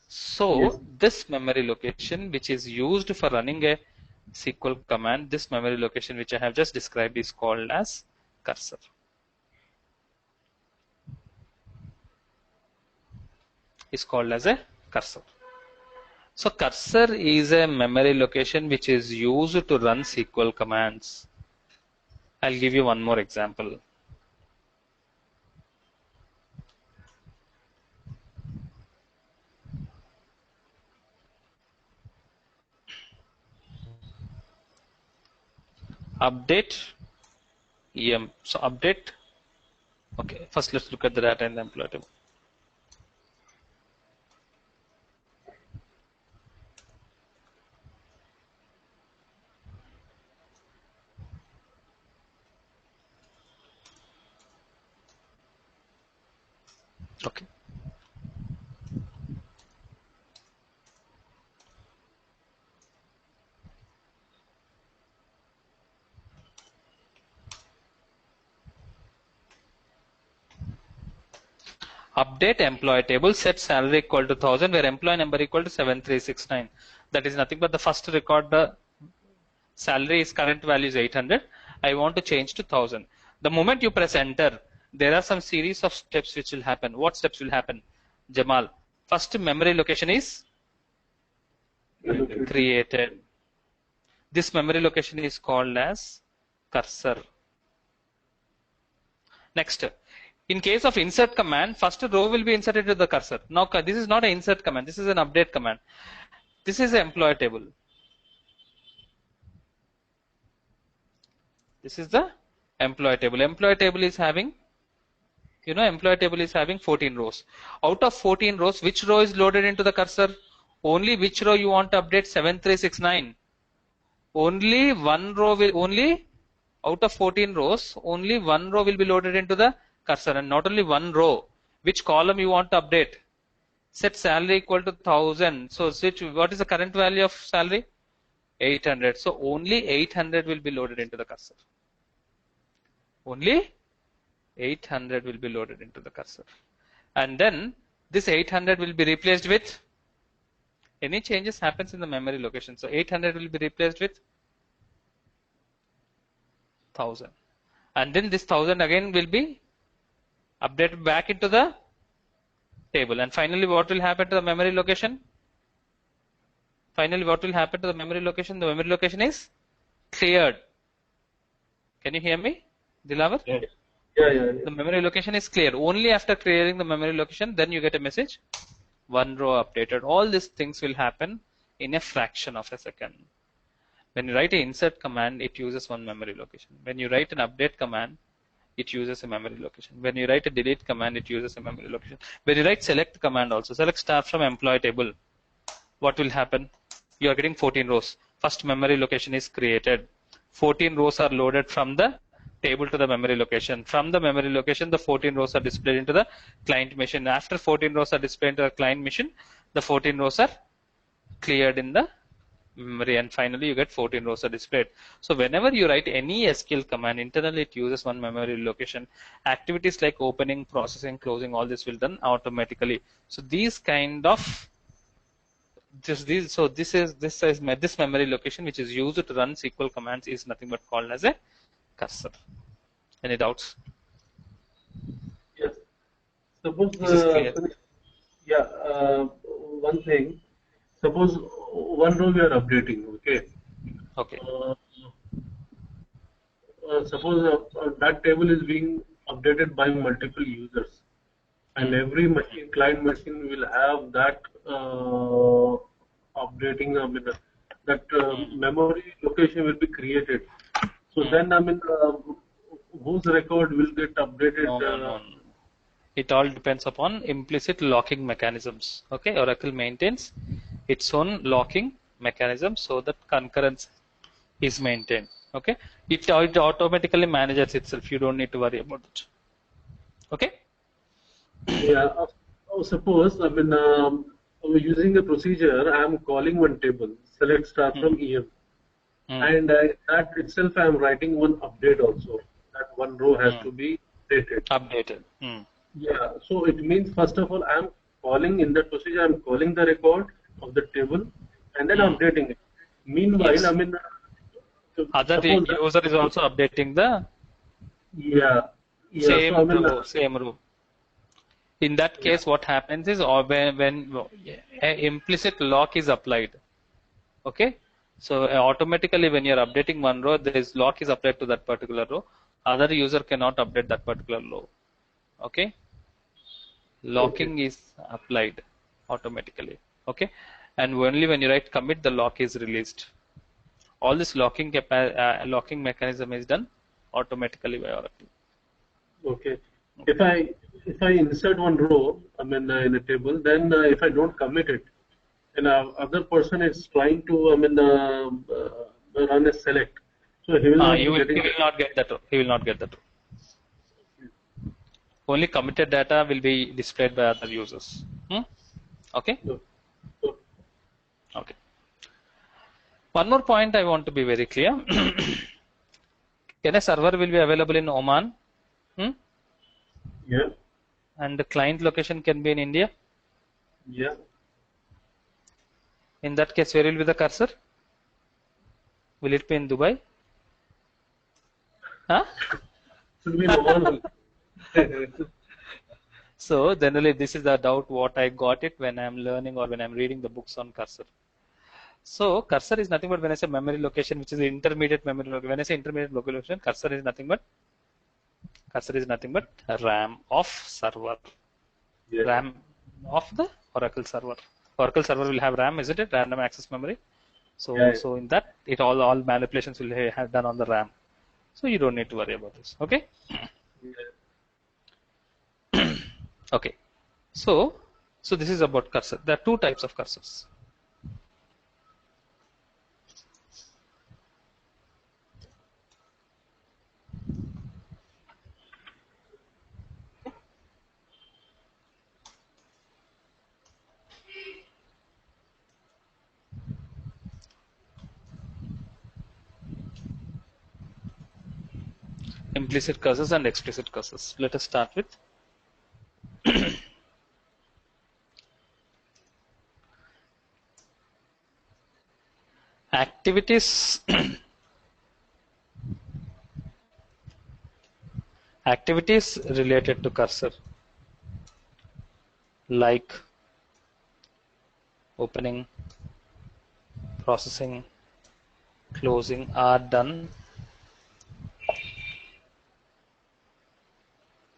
So yes, this memory location which is used for running a SQL command, this memory location which I have just described is called as cursor. Is called as a cursor. So cursor is a memory location which is used to run SQL commands. I'll give you one more example. Update EM. So update. Okay, first let's look at the data in the employee table. Okay. Update employee table, set salary equal to 1000 where employee number equal to 7369. That is nothing but the first record the salary is current value is 800. I want to change to 1000. The moment you press enter, there are some series of steps which will happen. What steps will happen? Jamal, first memory location is created. This memory location is called as cursor. Next, in case of insert command, first row will be inserted to the cursor. Now this is not an insert command, this is an update command. This is the employee table. This is the employee table. Employee table is having, employee table is having 14 rows. Out of 14 rows, which row is loaded into the cursor? Only which row you want to update? 7369. Only one row will, out of 14 rows, only one row will be loaded into the cursor, and not only one row. Which column you want to update? Set salary equal to 1000. So what is the current value of salary? 800. So only 800 will be loaded into the cursor. Only 800 will be loaded into the cursor. And then this 800 will be replaced with any changes happens in the memory location. So 800 will be replaced with 1000. And then this 1000 again will be updated back into the table. And finally, what will happen to the memory location? Finally, what will happen to the memory location? The memory location is cleared. Can you hear me, Dilavar? Yeah. Yeah. The memory location is clear. Only after clearing the memory location, then you get a message. One row updated. All these things will happen in a fraction of a second. When you write an insert command, it uses one memory location. When you write an update command, it uses a memory location. When you write a delete command, it uses a memory location. When you write select command also, select star from employee table, what will happen? You are getting 14 rows. First memory location is created. 14 rows are loaded from the table to the memory location. From the memory location, the 14 rows are displayed into the client machine. After 14 rows are displayed into the client machine, the 14 rows are cleared in the memory, and finally you get 14 rows are displayed. So whenever you write any SQL command, internally it uses one memory location. Activities like opening, processing, closing, all this will done automatically. So these kind of this memory location which is used to run SQL commands is nothing but called as a cursor. Any doubts? Yes. Suppose, This is clear. yeah, one thing. Suppose one row we are updating, okay? Okay. Suppose that table is being updated by multiple users, and every machine, client machine, will have that updating. I mean, that memory location will be created. So then, I mean, whose record will get updated? No. It all depends upon implicit locking mechanisms. Okay, Oracle maintains its own locking mechanism so that concurrence is maintained. Okay, it automatically manages itself. You don't need to worry about it. Okay. Yeah. Suppose, I mean, using a procedure, I am calling one table, select star from EM, and that itself I am writing one update also. That one row has to be updated. Updated. Yeah. So it means, first of all, I am calling in that procedure. I am calling the record of the table and then updating it. Meanwhile, Yes. I mean, Other suppose user is also updating the yeah. same So I mean, row. In that case, what happens is, or when an implicit lock is applied, okay, so automatically when you are updating one row, this lock is applied to that particular row. Other user cannot update that particular row. Okay, locking is applied automatically. Okay, and only when you write commit, the lock is released. All this locking mechanism is done automatically by Oracle. okay. If I insert one row, I mean, in a table, then if I don't commit it, and other person is trying to, I mean, run a select, so he will not He be will getting. not get that row. He will not get that row. Only committed data will be displayed by other users. Okay. Okay. One more point I want to be very clear. Can a server will be available in Oman? Yeah. And the client location can be in India? Yeah. In that case, where will be the cursor? Will it be in Dubai? Huh? Should be normal. So generally, this is the doubt what I got it when I am learning or when I am reading the books on cursor. So cursor is nothing but, when I say memory location, which is the intermediate memory location. When I say intermediate location, cursor is nothing but RAM of server. Yeah. RAM of the Oracle server. Oracle server will have RAM, isn't it? Random access memory. So Yeah. so in that, it all manipulations will have done on the RAM. So you don't need to worry about this. Okay. Okay. So this is about cursor. There are two types of cursors. Implicit cursors and explicit cursors. Let us start with activities. Activities related to cursor, like opening, processing, closing, are done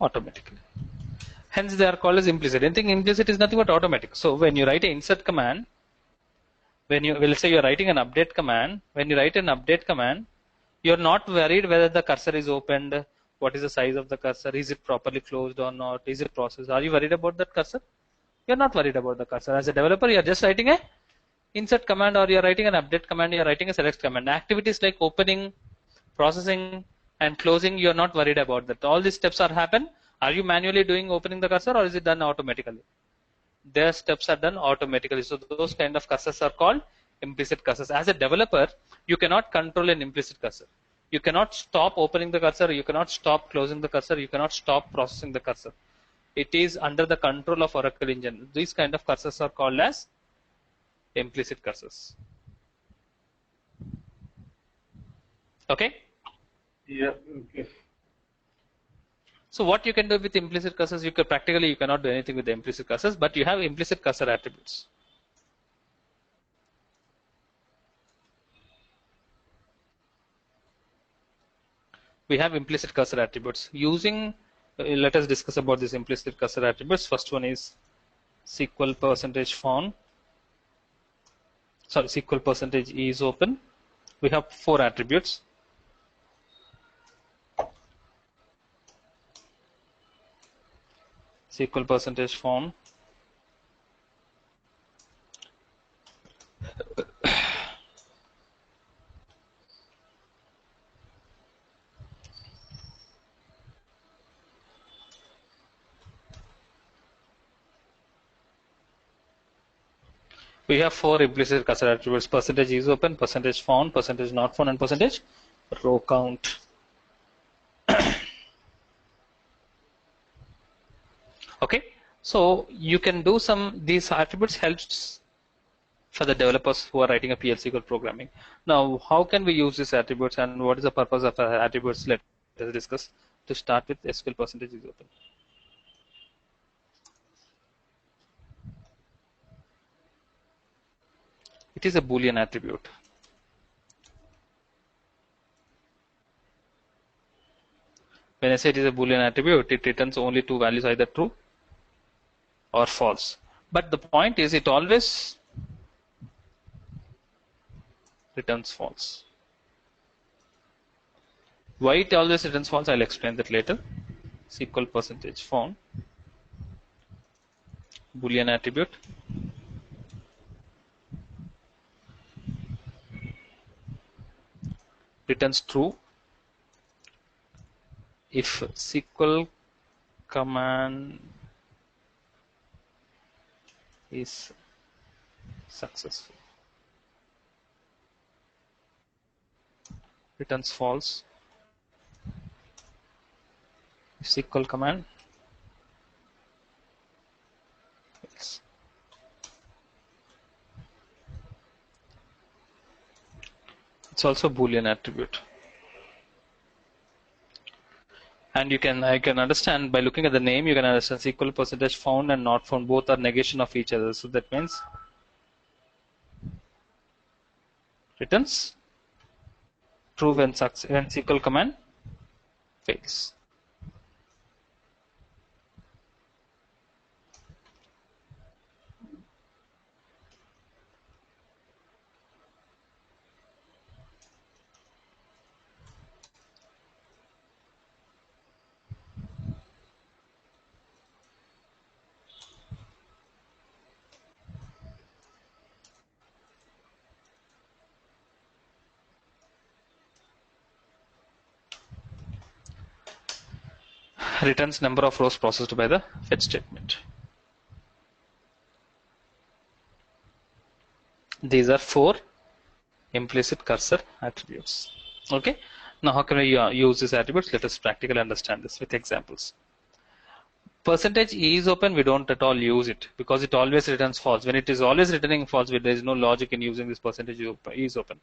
automatically. Hence they are called as implicit. Anything implicit is nothing but automatic. So when you write an insert command, when you will say you're writing an update command, when you write an update command, you're not worried whether the cursor is opened, what is the size of the cursor, is it properly closed or not, is it processed. Are you worried about that cursor? You're not worried about the cursor. As a developer, you're just writing a insert command, or you're writing an update command, you're writing a select command. Activities like opening, processing, and closing, you're not worried about that. All these steps are happen. Are you manually doing opening the cursor, or is it done automatically? Their steps are done automatically. So those kind of cursors are called implicit cursors. As a developer, you cannot control an implicit cursor. You cannot stop opening the cursor, you cannot stop closing the cursor, you cannot stop processing the cursor. It is under the control of Oracle Engine. These kind of cursors are called as implicit cursors. Okay? Yeah. Okay. So what you can do with implicit cursors, you cannot do anything with the implicit cursors, but you have implicit cursor attributes. We have implicit cursor attributes. Using, let us discuss about these implicit cursor attributes. First one is SQL %font. Sorry, SQL % is open. We have 4 attributes. SQL %font. We have 4 implicit cursor attributes: % is open, % found, % not found, and % row count. Okay, so you can do these attributes helps for the developers who are writing a PL SQL programming. Now, how can we use these attributes, and what is the purpose of attributes? Let us discuss. To start with, SQL % is open. It is a Boolean attribute. When I say it is a Boolean attribute, it returns only 2 values, either true or false. But the point is, it always returns false. Why it always returns false, I'll explain that later. SQL % found, Boolean attribute. Returns true if SQL command is successful. Returns false if SQL command fails. It's also Boolean attribute. And I can understand by looking at the name, you can understand SQL % found and not found, both are negation of each other. So that means returns true when SQL command fails. Returns number of rows processed by the fetch statement. These are 4 implicit cursor attributes. Okay. Now, how can we use these attributes? Let us practically understand this with examples. % is open, we don't at all use it because it always returns false. When it is always returning false, there is no logic in using this % is open.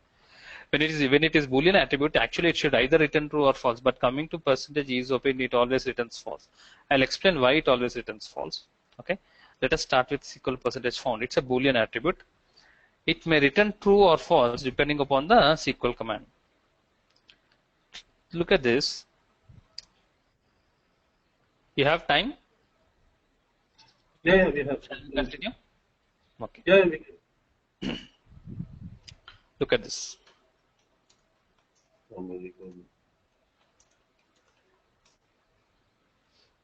When it is Boolean attribute, actually it should either return true or false. But coming to % is open, it always returns false. I'll explain why it always returns false. Okay. Let us start with SQL % found. It's a Boolean attribute. It may return true or false depending upon the SQL command. Look at this. You have time? Yeah, we have. Shall we continue? Okay. Yeah, we can. Look at this.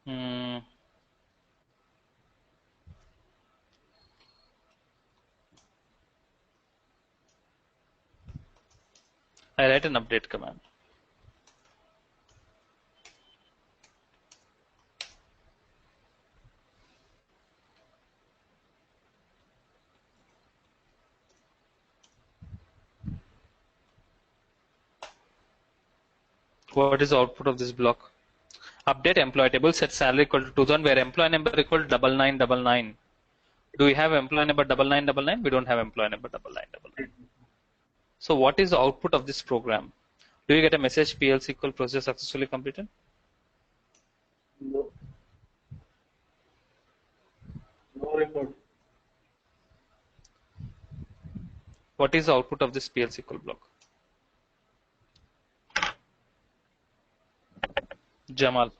Hmm. I write an update command. What is the output of this block? Update employee table, set salary equal to 2000, where employee number equal to 9999. Do we have employee number 9999? We don't have employee number 9999. So what is the output of this program? Do you get a message PL SQL process successfully completed? No. No record. What is the output of this PL SQL block? Jamal.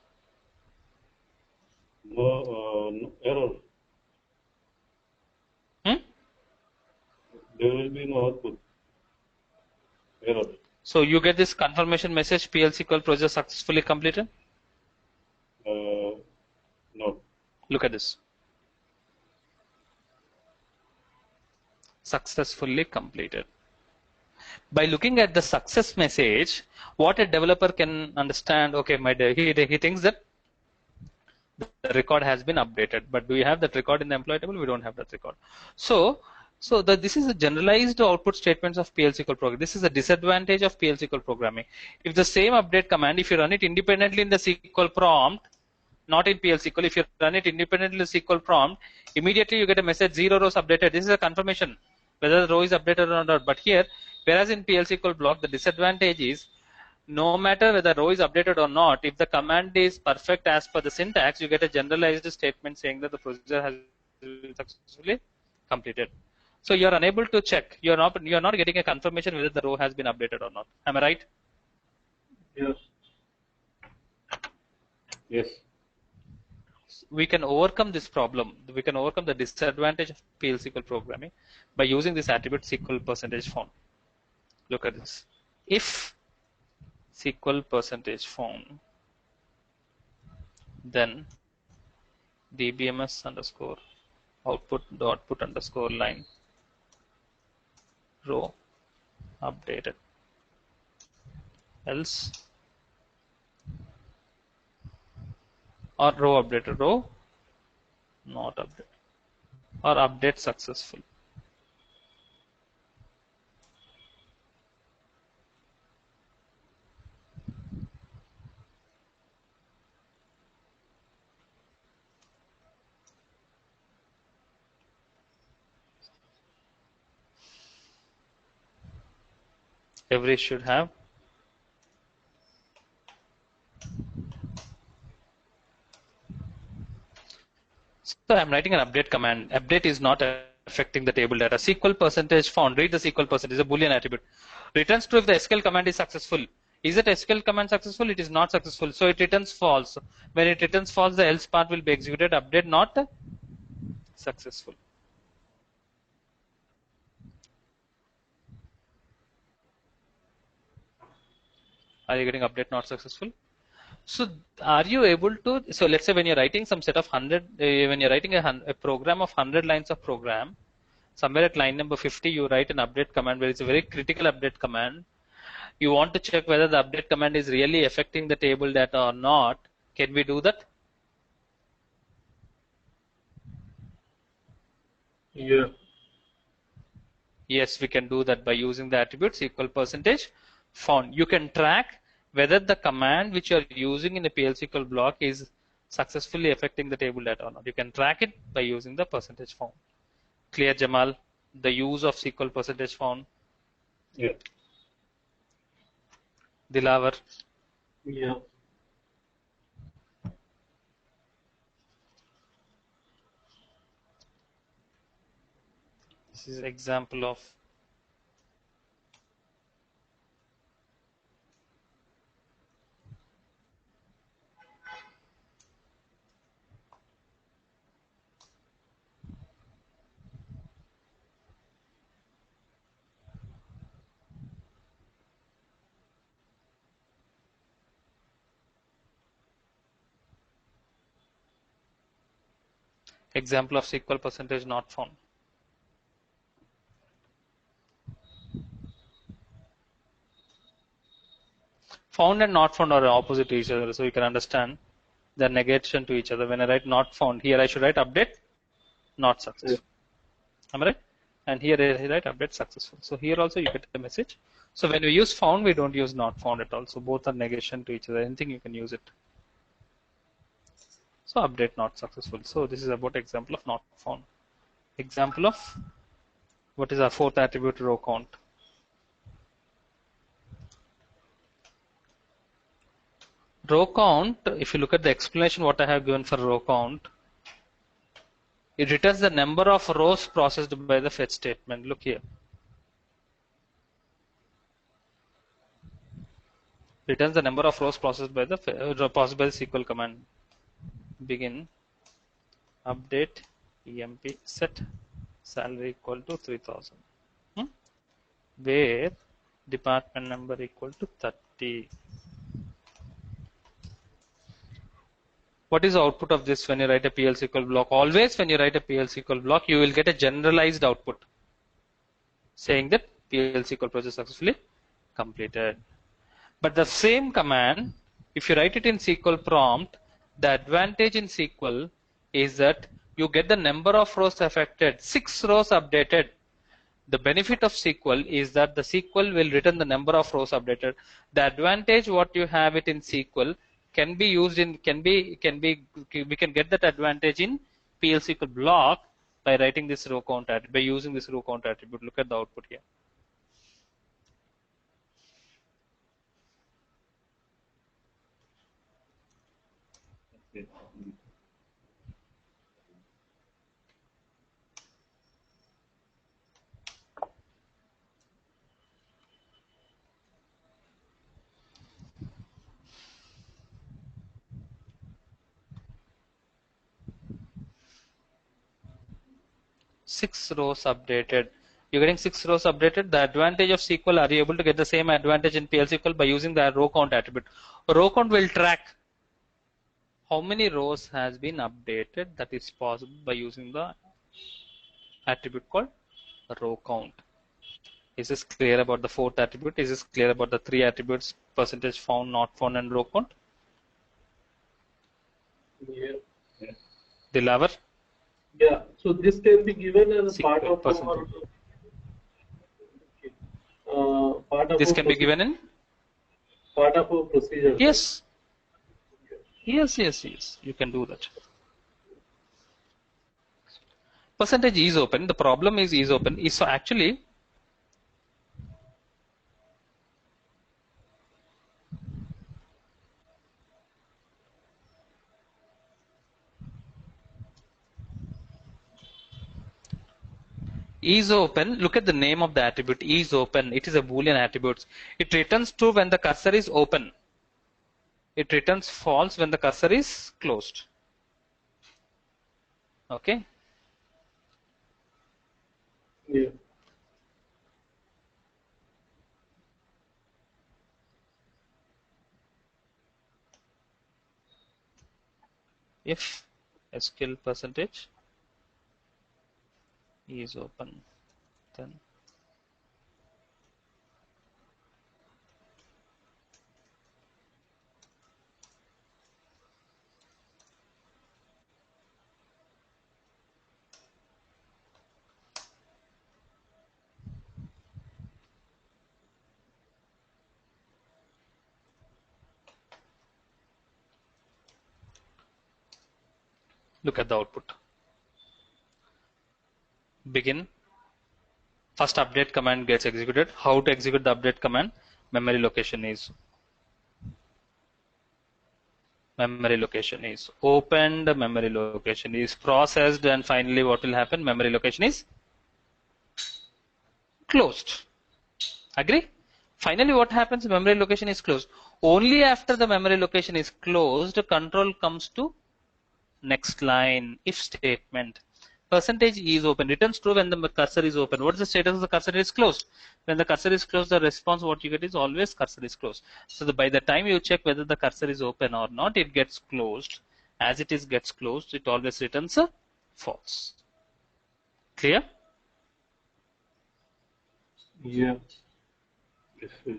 No error. Hmm? There will be no output. Error. So you get this confirmation message PL SQL process successfully completed? No. Look at this. Successfully completed. By looking at the success message, what a developer can understand, okay, he thinks that the record has been updated, but do we have that record in the employee table? We don't have that record. So this is a generalized output statements of PL SQL programming. This is a disadvantage of PL SQL programming. If the same update command, if you run it independently in the SQL prompt, not in PL SQL, if you run it independently in the SQL prompt, immediately you get a message 0 rows updated. This is a confirmation whether the row is updated or not. But here, whereas in PL SQL block, the disadvantage is no matter whether row is updated or not, if the command is perfect as per the syntax, you get a generalized statement saying that the procedure has been successfully completed. So you are unable to check. You are not getting a confirmation whether the row has been updated or not. Am I right? Yes. Yes. We can overcome this problem. We can overcome the disadvantage of PL SQL programming by using this attribute SQL percentage found. Look at this. If SQL percentage found, then dbms underscore output dot put underscore line row updated, else or row updated, row not updated, or update successful. Every should have. So I'm writing an update command. Update is not affecting the table data. SQL percentage found. Read the SQL percentage. Is a Boolean attribute. Returns true if the SQL command is successful. Is that SQL command successful? It is not successful. So it returns false. When it returns false, the else part will be executed. Update not successful. Are you getting update not successful? So are you able to, so let's say when you're writing some set of 100, when you're writing a program of 100 lines of program, somewhere at line number 50, you write an update command where it's a very critical update command. You want to check whether the update command is really affecting the table data or not. Can we do that? Yeah. Yes, we can do that by using the attribute SQL percentage found. You can track whether the command which you are using in the PL SQL block is successfully affecting the table data or not. You can track it by using the percentage found. Clear, Jamal? The use of SQL percentage found. Yeah. Yeah. This is example of Example of SQL percentage not found. Found and not found are opposite to each other, so you can understand the negation to each other. When I write not found, here I should write update not successful. Am I right? And here I write update successful. So here also you get the message. So when we use found, we don't use not found at all. So both are negation to each other. Anything you can use it. So update not successful. So this is about example of not found. Example of what is our fourth attribute, row count. Row count, if you look at the explanation what I have given for row count, it returns the number of rows processed by the fetch statement. Look here. Returns the number of rows processed by the SQL command. Begin update emp set salary equal to 3000, where department number equal to 30. What is the output of this when you write a PL SQL block? Always when you write a PL SQL block, you will get a generalized output saying that PL SQL process successfully completed. But the same command, if you write it in SQL prompt, the advantage in SQL is that you get the number of rows affected, 6 rows updated. The benefit of SQL is that the SQL will return the number of rows updated. The advantage what you have it in SQL can be used in we can get that advantage in PL SQL block by writing this row count by using this row count attribute. Look at the output here. Six rows updated. You're getting 6 rows updated. The advantage of SQL, are you able to get the same advantage in PL SQL by using the row count attribute? Row count will track how many rows has been updated. That is possible by using the attribute called row count. Is this clear about the fourth attribute? Is this clear about the 3 attributes, percentage found, not found, and row count? Yeah. Dilavar? Yeah. So this can be given as a part of percentage. This can be given in part of a procedure. Yes. Yes. You can do that. Percentage is open. The problem is open. So actually, is open. Look at the name of the attribute. Is open. It is a Boolean attribute. It returns true when the cursor is open. It returns false when the cursor is closed. Okay. Yeah. If SQL percentage is open, then look at the output. Begin. First update command gets executed. How to execute the update command? Memory location is opened, memory location is processed, and finally what will happen? Memory location is closed. Agree? Finally what happens? Memory location is closed. Only after the memory location is closed, control comes to next line, if statement. Percentage is open, returns true when the cursor is open. What is the status of the cursor? Is closed. When the cursor is closed, the response what you get is always cursor is closed. So by the time you check whether the cursor is open or not, it gets closed. As it gets closed, it always returns false. Clear? Yeah. Yes, sir.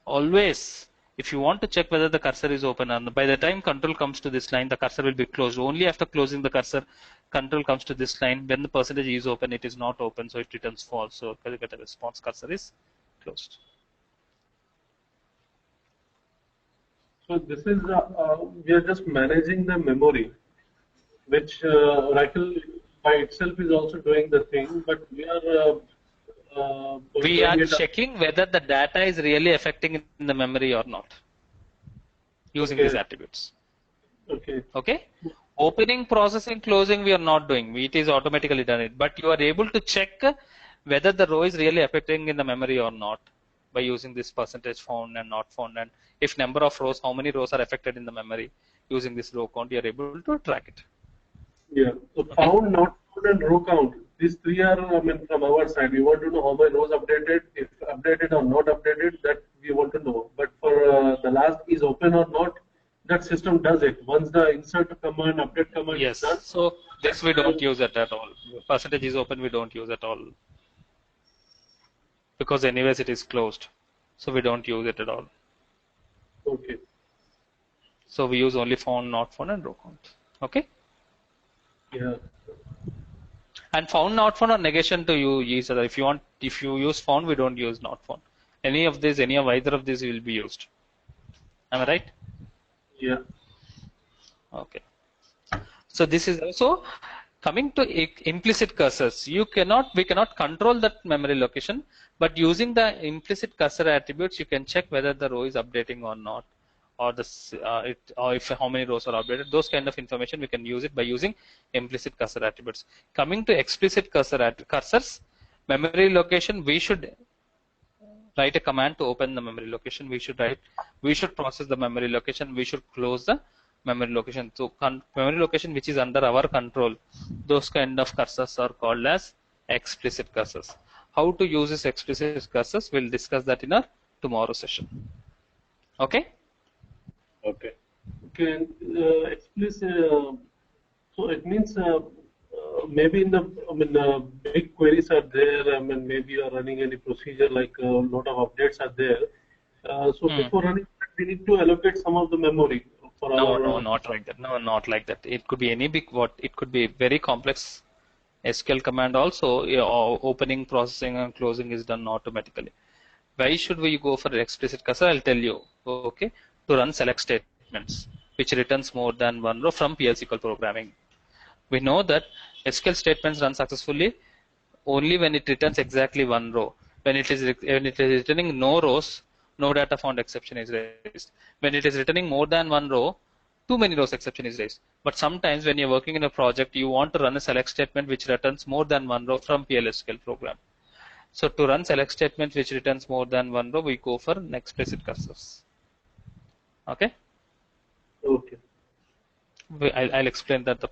Always, if you want to check whether the cursor is open or not, by the time control comes to this line, the cursor will be closed. Only after closing the cursor, control comes to this line. When the percentage is open, it is not open, so it returns false. So you get a response cursor is closed. So this is we are just managing the memory, which Oracle by itself is also doing the thing, but we are We doing are it. checking whether the data is really affecting in the memory or not using Okay. these attributes. Okay. Okay? Opening, processing, closing, we are not doing. It is automatically done it. But you are able to check whether the row is really affecting in the memory or not by using this percentage found and not found. And if number of rows, how many rows are affected in the memory using this row count, you are able to track it. Yeah. So found, not found, and row count. These three are, I mean, from our side. We want to know how many rows updated, if updated or not updated, that we want to know. But for the last is open or not, that system does it. Once the insert command, update command is Yes. done. So this we don't use it at all. Percentage is open, we don't use at all. Because anyways it is closed. So we don't use it at all. Okay. So we use only found, not found, and row count. Okay? Yeah. And found, not found, or negation to you each other. If you use found, we don't use not found. Any of either of these will be used. Am I right? Yeah. Okay. So this is also coming to implicit cursors. We cannot control that memory location, but using the implicit cursor attributes, you can check whether the row is updating or not, or if how many rows are updated. Those kind of information we can use it by using implicit cursor attributes. Coming to explicit cursors, memory location, we should write a command to open the memory location. We should process the memory location. We should close the memory location. So memory location which is under our control, those kind of cursors are called as explicit cursors. How to use this explicit cursors, we'll discuss that in our tomorrow session. Okay? Okay. Okay. And, explicit. So it means maybe big queries are there. I mean, maybe you are running any procedure like a lot of updates are there. So before running, we need to allocate some of the memory for our. No, not like that. No, not like that. It could be any it could be very complex SQL command also. Opening, processing, and closing is done automatically. Why should we go for explicit cursor? I'll tell you. Okay, to run select statements which returns more than one row from PL SQL programming. We know that SQL statements run successfully only when it returns exactly one row. When it is returning no rows, no data found exception is raised. When it is returning more than one row, too many rows exception is raised. But sometimes when you're working in a project, you want to run a select statement which returns more than one row from PL/SQL program. So to run select statement which returns more than one row, we go for explicit cursors. Okay? Okay. I'll explain that the